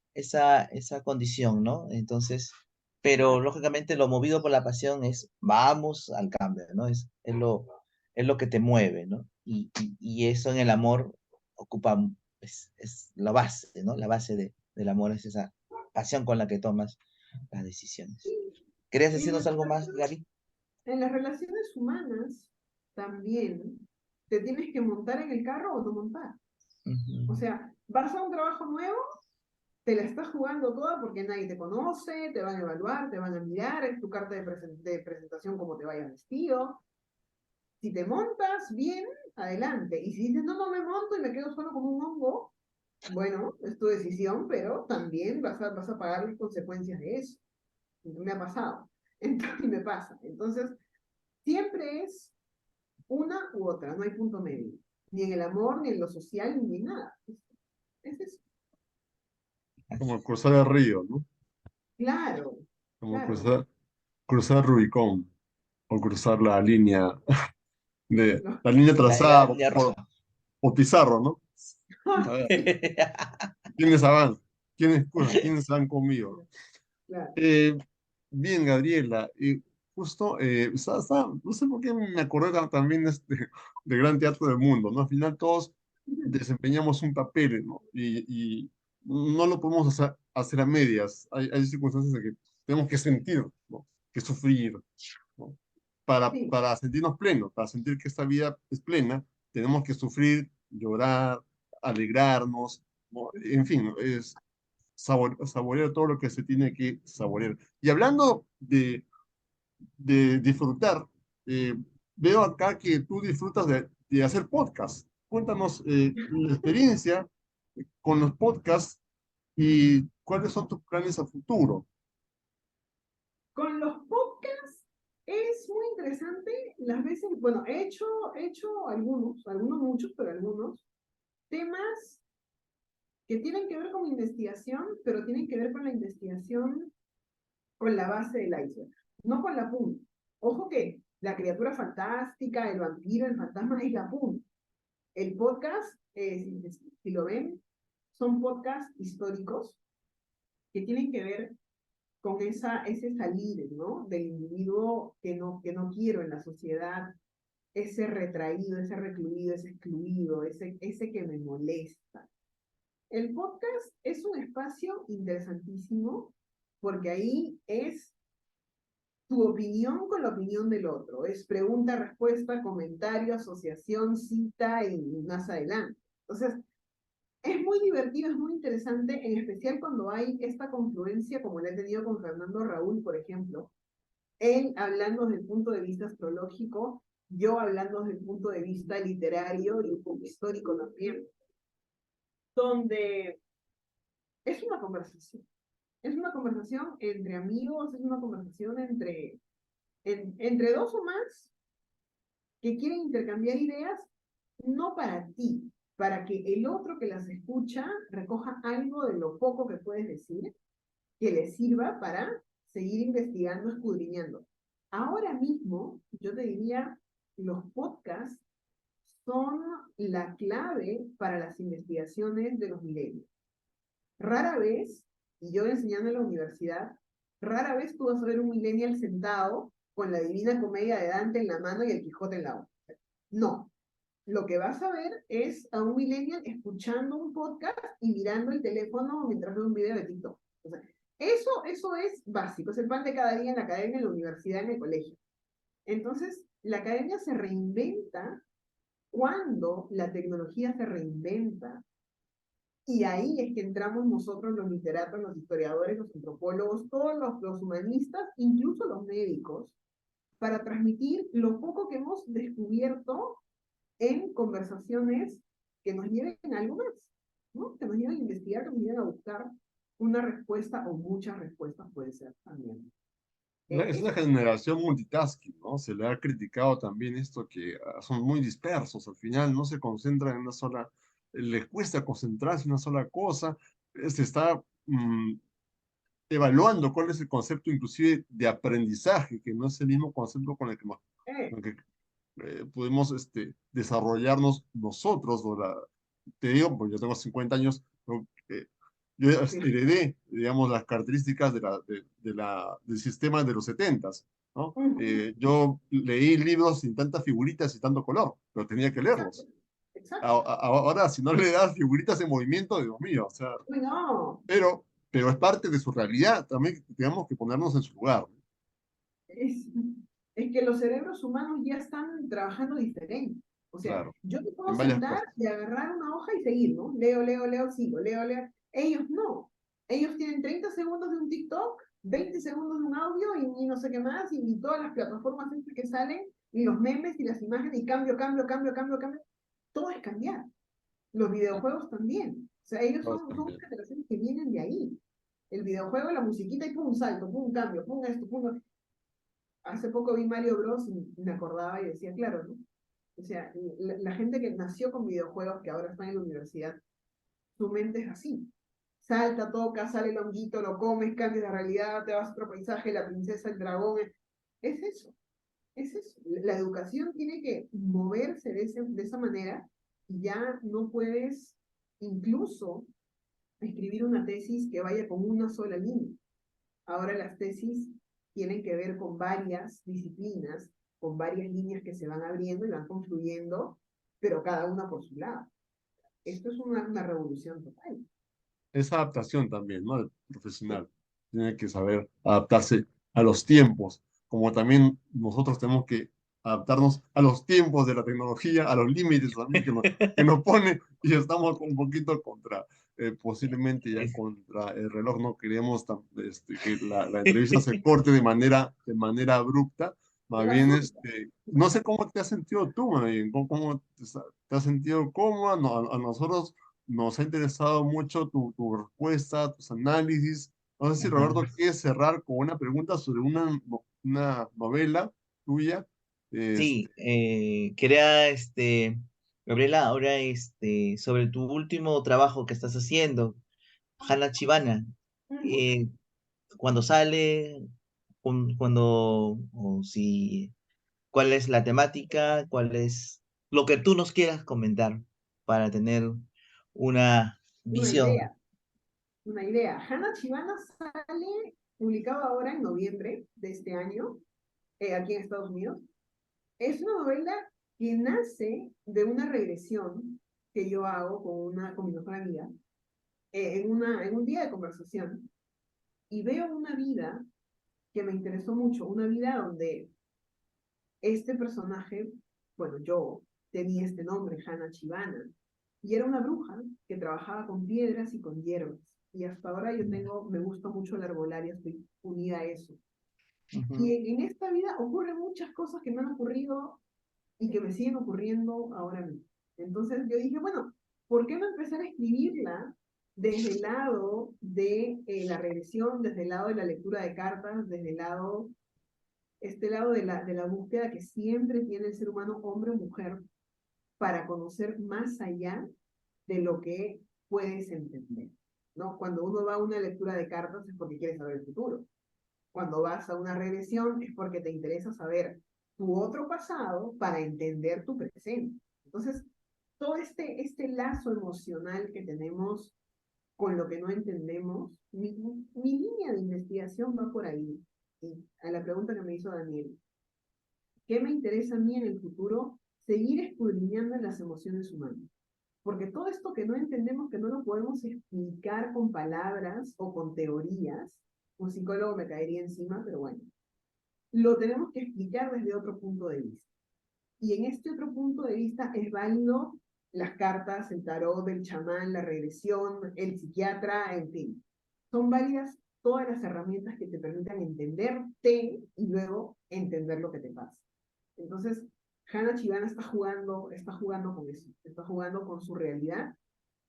condición, ¿no? Entonces, pero claro. lógicamente lo movido por la pasión es vamos al cambio, ¿no? Es lo que te mueve, ¿no? Y eso en el amor ocupa, es la base, ¿no? La base del amor es esa pasión con la que tomas las decisiones. ¿Querías Y decirnos algo más, Gaby? en las relaciones humanas también te tienes que montar en el carro o no montar. O Ujú. sea, vas a un trabajo nuevo, te la estás jugando toda porque nadie te conoce, te van a evaluar, te van a mirar, es tu carta de presentación como te vayas vestido. Si te montas bien, adelante. Y si dices, no, no me monto y me quedo solo como un hongo, bueno, es tu decisión, pero también vas a pagar las consecuencias de eso. Me ha pasado. Entonces, me pasa. Entonces, siempre es una u otra, no hay punto medio. Ni en el amor, ni en lo social, ni en nada. Es eso. Así Como cruzar el río, ¿no? Claro, Como claro. cruzar Rubicón o cruzar No. la línea la trazada línea roja. por Pizarro, ¿no? A ver, ¿quiénes avanzan? ¿Quiénes van conmigo? Claro. Eh, Bien, Gabriela, justo, no sé por qué me acordé también de Gran Teatro del Mundo, ¿no? Al final todos desempeñamos un papel, ¿no? Y no lo podemos hacer a medias. Hay circunstancias en que tenemos que sentir, ¿no? Que sufrir, ¿no? Sí, Para sentirnos plenos, para sentir que esta vida es plena, tenemos que sufrir, llorar, alegrarnos, ¿no? En fin, saborear todo lo que se tiene que saborear. Y hablando de disfrutar, eh, veo acá que tú disfrutas de hacer podcast. Cuéntanos la experiencia con los podcasts y cuáles son tus planes a futuro. con los podcasts es muy interesante las veces, bueno, he hecho algunos muchos, pero algunos temas que tienen que ver con investigación, pero tienen que ver con la investigación con la base del iceberg, no con la punta. Ojo que la criatura fantástica, el vampiro, el fantasma es la punta. El podcast, si lo ven, son podcasts históricos que tienen que ver con ese salir, ¿no? Del individuo que no quiero en la sociedad, ese retraído, ese recluido, ese excluido, ese que me molesta. El podcast es un espacio interesantísimo porque ahí es tu opinión con la opinión del otro. Es pregunta, respuesta, comentario, asociación, cita y más adelante. Entonces, es muy divertido, es muy interesante, en especial cuando hay esta confluencia, como la he tenido con Fernando Raúl, por ejemplo, él hablando desde el punto de vista astrológico, yo hablando desde el punto de vista literario y un poco histórico también, donde es una conversación. Es una conversación entre amigos, es una conversación entre dos o más que quieren intercambiar ideas, no para ti, para que el otro que las escucha recoja algo de lo poco que puedes decir, que le sirva para seguir investigando, escudriñando. Ahora mismo, yo te diría, los podcasts son la clave para las investigaciones de los milenios. Rara vez, y yo enseñando en la universidad, rara vez tú vas a ver un millennial sentado con la Divina Comedia de Dante en la mano y el Quijote en la otra. No, lo que vas a ver es a un millennial escuchando un podcast y mirando el teléfono mientras ve un video de TikTok. O sea, eso es básico, es el pan de cada día en la academia, en la universidad, en el colegio. Entonces, la academia se reinventa cuando la tecnología se reinventa. Y ahí es que entramos nosotros los literatos, los historiadores, los antropólogos, todos los humanistas, incluso los médicos, para transmitir lo poco que hemos descubierto en conversaciones que nos lleven a algo más, ¿no? Que nos lleven a investigar, que nos lleven a buscar una respuesta o muchas respuestas, puede ser también. Es una generación multitasking, ¿no? Se le ha criticado también esto que son muy dispersos, al final no se concentran en una sola, les cuesta concentrarse en una sola cosa, se está evaluando cuál es el concepto inclusive de aprendizaje, que no es el mismo concepto con el que, Eh, con el que podemos desarrollarnos nosotros. Te digo, pues yo tengo 50 años, pero, yo sí. heredé, digamos, las características del sistema de los 70s, ¿no? Yo leí libros sin tantas figuritas y tanto color, pero tenía que Exacto, leerlos. exacto. Ahora, si no le das figuritas en movimiento, Dios mío, o sea, Uy, no, pero es parte de su realidad, también tenemos que ponernos en su lugar, ¿no? es, es que los cerebros humanos ya están trabajando diferente. O sea, Claro, yo me puedo en varias sentar cosas. y agarrar una hoja y seguir, ¿no? Leo, leo, leo, sigo, leo, leo. Ellos no. Ellos tienen 30 segundos de un TikTok, 20 segundos de un audio y no sé qué más, y todas las plataformas estas que salen, y los memes y las imágenes, y cambio, cambio, cambio, cambio, cambio. Todo es cambiar. Los videojuegos también. O sea, ellos Todas son también. generaciones que vienen de ahí. El videojuego, la musiquita y pum, salto, pum, cambio, pum, esto, pum. Hace poco vi Mario Bros y me acordaba y decía, claro, ¿no? O sea, la gente que nació con videojuegos, que ahora están en la universidad, su mente es así. Salta, toca, sale el honguito, lo comes, cambias de realidad, te vas a otro paisaje, la princesa, el dragón. Es eso, es eso. La educación tiene que moverse de esa manera y ya no puedes incluso escribir una tesis que vaya con una sola línea. Ahora las tesis tienen que ver con varias disciplinas, con varias líneas que se van abriendo y van confluyendo, pero cada una por su lado. Esto es una revolución total. Es adaptación también, ¿no? El profesional Sí. tiene que saber adaptarse a los tiempos, como también nosotros tenemos que adaptarnos a los tiempos de la tecnología, a los límites también que nos pone y estamos un poquito contra, posiblemente ya Es- contra el reloj. No queremos que la entrevista se corte de manera abrupta, más Pero bien, absurdo. no sé cómo te has sentido tú, María, cómo te has sentido cómoda. No, a nosotros nos ha interesado mucho tu respuesta, tus análisis. No sé si Ajá. Roberto quiere cerrar con una pregunta sobre una novela tuya. Sí, Este, quería, Gabriela, ahora, sobre tu último trabajo que estás haciendo, Hannah Chivana, Ujú. eh, cuando sale, cuando, o si, cuál es la temática, cuál es lo que tú nos quieras comentar para tener una Una visión. idea, una idea. Hannah Chivana sale publicado ahora en noviembre de este año, aquí en Estados Unidos. Es una novela que nace de una regresión que yo hago con mi mejor amiga en un día de conversación y veo una vida que me interesó mucho, una vida donde este personaje, bueno, yo tenía este nombre, Hannah Chivana, y era una bruja que trabajaba con piedras y con hierbas. Y hasta ahora me gusta mucho la herbolaria, estoy unida a eso. Ujú. Y en esta vida ocurren muchas cosas que me han ocurrido y que me siguen ocurriendo ahora mismo. Entonces yo dije, bueno, ¿por qué no empezar a escribirla desde el lado de la regresión, desde el lado de la lectura de cartas, desde el lado, este lado de la búsqueda que siempre tiene el ser humano, hombre o mujer, para conocer más allá de lo que puedes entender? ¿No? Cuando uno va a una lectura de cartas es porque quiere saber el futuro. Cuando vas a una regresión es porque te interesa saber tu otro pasado para entender tu presente. Entonces, todo este lazo emocional que tenemos con lo que no entendemos, mi línea de investigación va por ahí. Y a la pregunta que me hizo Daniel, ¿qué me interesa a mí en el futuro? Seguir escudriñando en las emociones humanas. Porque todo esto que no entendemos, que no lo podemos explicar con palabras o con teorías, un psicólogo me caería encima, pero bueno, lo tenemos que explicar desde otro punto de vista. Y en este otro punto de vista es válido las cartas, el tarot, el chamán, la regresión, el psiquiatra, en fin. Son válidas todas las herramientas que te permitan entenderte y luego entender lo que te pasa. Entonces, Hannah Chivana está jugando con eso, está jugando con su realidad,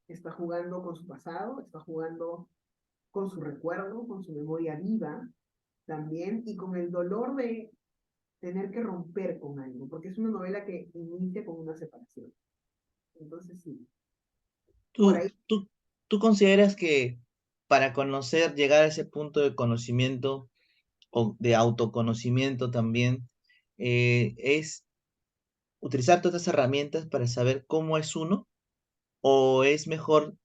está jugando con su pasado, está jugando con su recuerdo, con su memoria viva también, y con el dolor de tener que romper con algo, porque es una novela que inicia con una separación. Entonces, sí, por ¿Tú, ahí. tú, tú consideras que para conocer, llegar a ese punto de conocimiento o de autoconocimiento también, es utilizar todas estas herramientas para saber cómo es uno? ¿O es mejor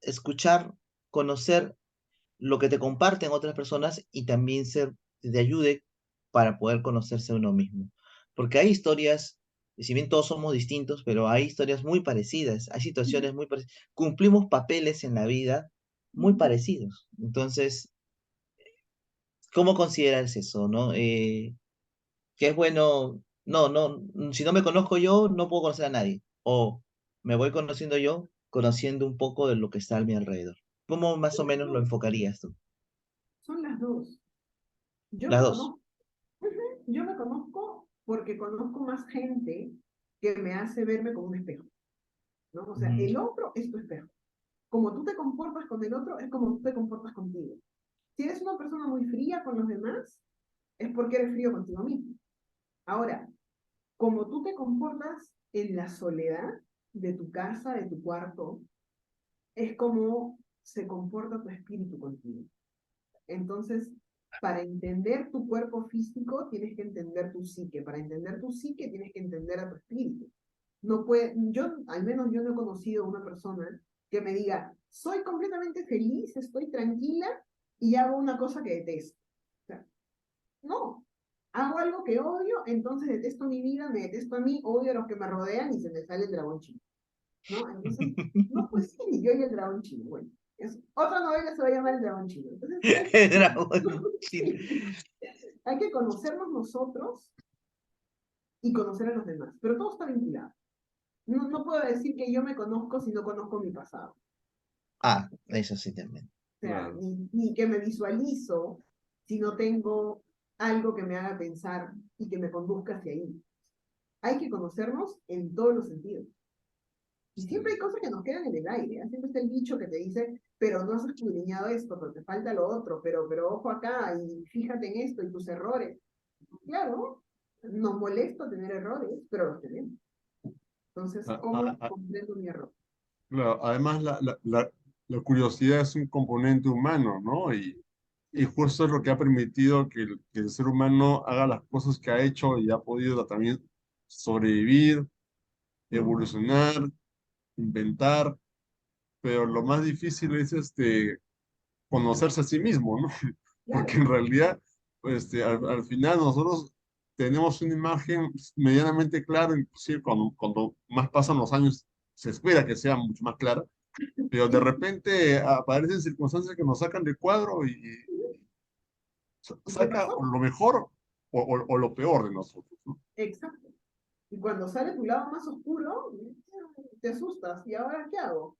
escuchar, conocer lo que te comparten otras personas y también ser de ayude para poder conocerse a uno mismo? Porque hay historias, y si bien todos somos distintos, pero hay historias muy parecidas, hay situaciones muy parecidas, cumplimos papeles en la vida muy parecidos. Entonces, ¿cómo consideras eso, no? Que es bueno, si no me conozco yo, no puedo conocer a nadie. O me voy conociendo yo, conociendo un poco de lo que está a mi alrededor. ¿Cómo más o menos lo enfocarías tú? Son las dos. Yo Las me dos. conozco, yo me conozco porque conozco más gente que me hace verme como un espejo, ¿no? O sea, Mm, el otro es tu espejo. Como tú te comportas con el otro, es como tú te comportas contigo. Si eres una persona muy fría con los demás, es porque eres frío contigo mismo. Ahora, como tú te comportas en la soledad de tu casa, de tu cuarto, es como se comporta tu espíritu contigo. Entonces, para entender tu cuerpo físico, tienes que entender tu psique. Para entender tu psique, tienes que entender a tu espíritu. No puede, yo, al menos yo no he conocido a una persona que me diga, soy completamente feliz, estoy tranquila y hago una cosa que detesto. O sea, no, hago algo que odio, entonces detesto mi vida, me detesto a mí, odio a los que me rodean y se me sale el dragón chino, ¿no? Entonces, no, pues sí, yo y el dragón chino, bueno. Otra novela se va a llamar El Dragón Chino. Entonces, El dragón chino. hay que conocernos nosotros y conocer a los demás, pero todo está vinculado. No, no puedo decir que yo me conozco si no conozco mi pasado. Ah, eso sí también. O sea, Claro. ni que me visualizo si no tengo algo que me haga pensar y que me conduzca hacia ahí. Hay que conocernos en todos los sentidos. Y siempre hay Sí. cosas que nos quedan en el aire. Siempre está el bicho que te dice, pero no has escudriñado esto, pero te falta lo otro, pero ojo acá y fíjate en esto y tus errores. Claro, nos molesta tener errores, pero los tenemos. Entonces, A- a- ¿cómo a- comprendo mi error? claro, además, la curiosidad es un componente humano, ¿no? Y justo es lo que ha permitido que el ser humano haga las cosas que ha hecho y ha podido también sobrevivir, evolucionar, inventar, pero lo más difícil es conocerse a sí mismo, ¿no? Porque Claro, en realidad, al final nosotros tenemos una imagen medianamente clara, inclusive cuando más pasan los años, se espera que sea mucho más clara, pero de sí, repente aparecen circunstancias que nos sacan de cuadro y ¿y qué saca pasó? lo mejor o lo peor de nosotros, ¿no? Exacto. Y cuando sale tu lado más oscuro, te asustas. ¿Y ahora qué hago?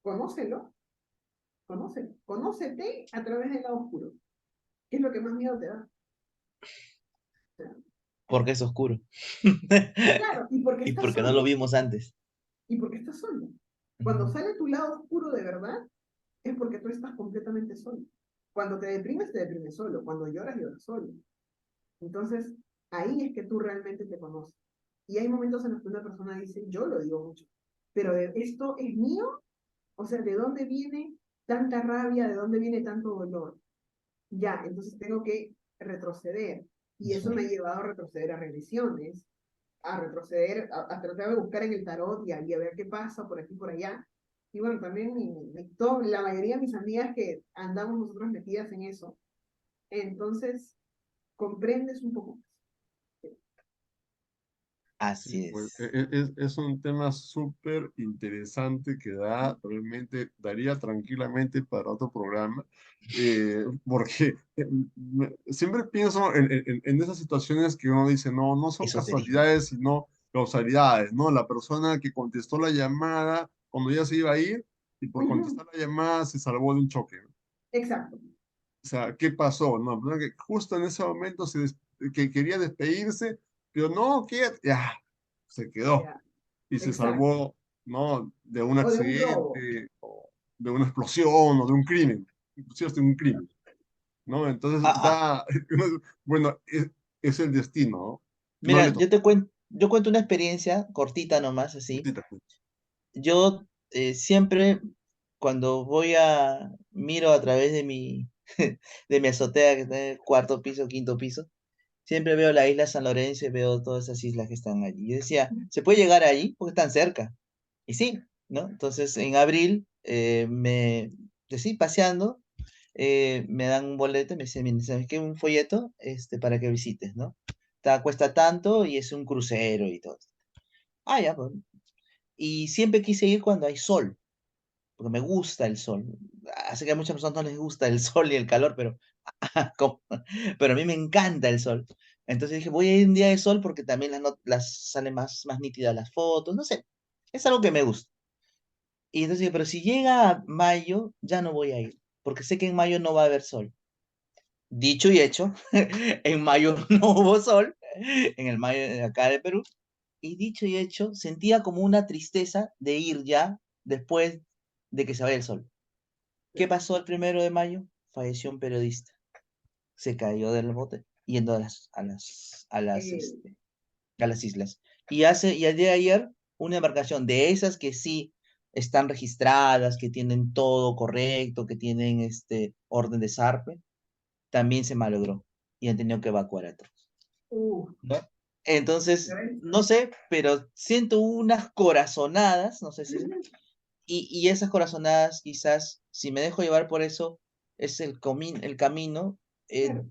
Conócelo, conócelo. Conócete a través del lado oscuro. ¿Qué es lo que más miedo te da? O sea, Porque es oscuro. claro, y porque Y estás porque no lo solo. vimos antes. Y porque estás solo. Cuando Ujú. sale tu lado oscuro de verdad, es porque tú estás completamente solo. Cuando te deprimes solo. Cuando lloras, lloras solo. Entonces, ahí es que tú realmente te conoces. Y hay momentos en los que una persona dice, yo lo digo mucho, pero esto es mío, o sea, ¿de dónde viene tanta rabia? ¿De dónde viene tanto dolor? ya, entonces tengo que retroceder. Y eso me ha llevado a retroceder a regresiones, a retroceder, a tratar de buscar en el tarot y a ver qué pasa por aquí y por allá. Y bueno, también la mayoría de mis amigas que andamos nosotros metidas en eso, entonces comprendes un poco más. Sí, Así pues es. es un tema súper interesante que realmente daría tranquilamente para otro programa, porque siempre pienso en esas situaciones que uno dice, no, no son Esoterismo. casualidades, sino causalidades, ¿no? La persona que contestó la llamada cuando ya se iba a ir y por Ujú. contestar la llamada se salvó de un choque, ¿no? Exacto. O sea, ¿qué pasó? No, pero que justo en ese momento que quería despedirse, pero no, que ya se quedó Ya, y se exacto. salvó, ¿no? De un O de un robo. accidente, o de una explosión, o de un crimen, inclusive hasta de un crimen, ¿no? Entonces, Ah, ah, bueno, es el destino, ¿no? No le mira, tocó. yo cuento una experiencia cortita nomás, así. Cosita, pues. Yo siempre, cuando miro a través de de mi azotea, que está en el cuarto piso, quinto piso, siempre veo la isla San Lorenzo y veo todas esas islas que están allí. Yo decía, ¿se puede llegar allí? Porque están cerca. Y sí, ¿no? Entonces, en abril, sí, paseando, me dan un boleto y me dicen, "Mira, ¿sabes qué? Un folleto para que visites, ¿no? Cuesta tanto y es un crucero y todo. Ah, ya, pues. Y siempre quise ir cuando hay sol, porque me gusta el sol. Hace que a muchas personas no les gusta el sol y el calor, pero, como- pero a mí me encanta el sol. Entonces dije, voy a ir un día de sol porque también las salen más nítidas las fotos, no sé, es algo que me gusta. Y entonces dije, pero si llega a mayo, ya no voy a ir, porque sé que en mayo no va a haber sol. Dicho y hecho, en mayo no hubo sol, en el mayo de acá de Perú, y dicho y hecho, sentía como una tristeza de ir ya después de que se vaya el sol. ¿Qué pasó el 1 de mayo? Falleció un periodista, se cayó del bote yendo Eh, a las islas. Y al día de ayer, una embarcación de esas que sí están registradas, que tienen todo correcto, que tienen orden de zarpe, también se malogró y han tenido que evacuar a todos, uh, ¿no? Entonces, ¿sabes? no sé, pero siento unas corazonadas, no sé si, y esas corazonadas quizás, si me dejo llevar por eso, es el camino eh, Claro.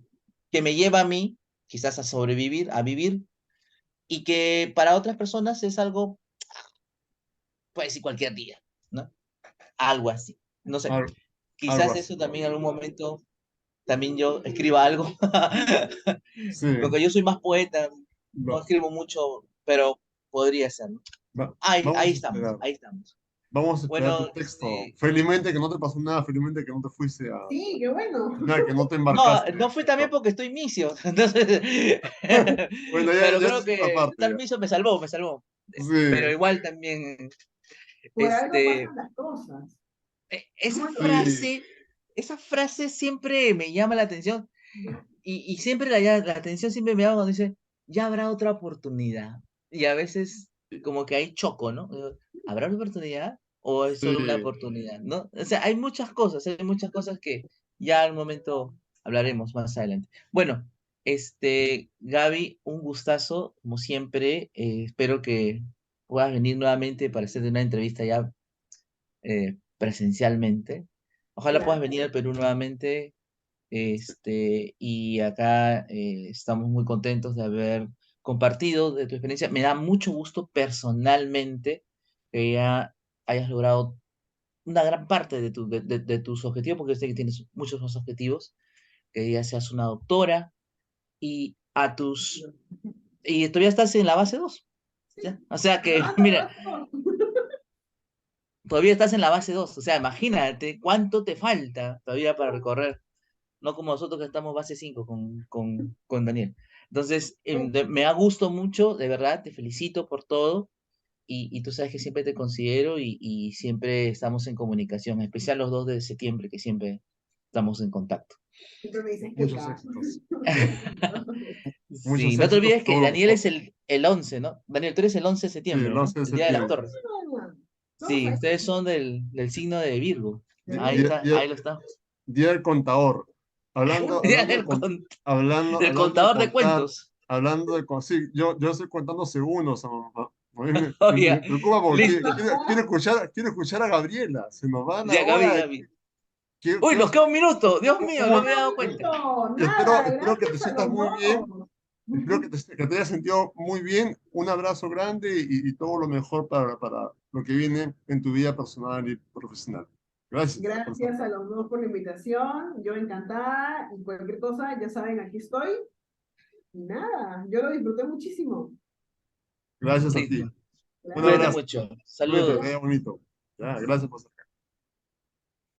que me lleva a mí, quizás a sobrevivir, a vivir, y que para otras personas es algo, puede decir cualquier día, ¿no? Algo así, no sé. Al- Algo Quizás así. eso también en algún momento, también yo escriba algo, Sí, porque yo soy más poeta, no va- escribo mucho, pero podría ser, ¿no? Ahí vamos a estamos, esperar. ahí estamos. Vamos a esperar tu Bueno, texto. Felizmente que no te pasó nada, felizmente que no te fuiste Sí, qué bueno. nada, que no te no, embarcaste. no fue también porque estoy misio, entonces, Bueno, ya, pero ya creo es otra que parte, estar ya. misio me salvó. Pero Sí, igual también, Por algo este, pasan las cosas. e- ¿Cómo esa lo ves? sí, frase, esa frase siempre me llama la atención y siempre la atención siempre me llama cuando dice, ya habrá otra oportunidad. Y a veces como que hay choco, ¿no? ¿Habrá otra oportunidad o es solo una sí. oportunidad? ¿No? O sea, hay muchas cosas que ya al momento hablaremos más adelante. Bueno, Gaby, un gustazo, como siempre. Espero que puedas venir nuevamente para hacerte una entrevista ya presencialmente. Ojalá puedas Claro. venir al Perú nuevamente. Y acá estamos muy contentos de haber compartido de tu experiencia. Me da mucho gusto personalmente que ya hayas logrado una gran parte de tus objetivos, porque yo sé que tienes muchos más objetivos, que ya seas una doctora y y todavía estás en la base 2, Sí. ¿ya? O sea Me que, falta mira, más todo. todavía estás en la base 2, o sea, imagínate cuánto te falta todavía para recorrer, no como nosotros que estamos base 5 con Daniel. Entonces, me da gusto mucho, de verdad, te felicito por todo y tú sabes que siempre te considero y siempre estamos en comunicación, en especial los 2 de septiembre que siempre estamos en contacto. Siempre me dices que Muchos ca. éxitos. Sí, Muchos no te éxitos olvides con que todo lo que Daniel es toque. el 11, ¿no? Daniel, tú eres el 11 de Sí, el septiembre, ¿no? 11 de El día de las septiembre. torres. Todos Sí, ahí. ustedes son del signo de Virgo. De Ahí Virgo. está, ahí lo está. Día del contador. hablando, Ya hablando de, del, con- del hablando de contador de contar, cuentos. sí, yo estoy contando segundos. A mí Oiga, me preocupa porque listo. quiero escuchar a Gabriela. Se nos va la Ya, Gaby, hora. Gaby. Quiero, Uy, quiero nos queda un minuto. Dios un mío, no me momento. había dado cuenta. Nada, Espero que te gracias a sientas los muy bien. dos. Espero que te hayas sentido muy bien. Un abrazo grande y todo lo mejor para lo que viene en tu vida personal y profesional. Gracias por estar. Gracias a los dos por la invitación. Yo encantada y cualquier cosa, ya saben, aquí estoy. Y nada, yo lo disfruté muchísimo. Gracias a ti. Listo. Un Cuídate abrazo. Gracias. mucho. Cuídate, que vaya Saludos. bonito. Ya, gracias por estar.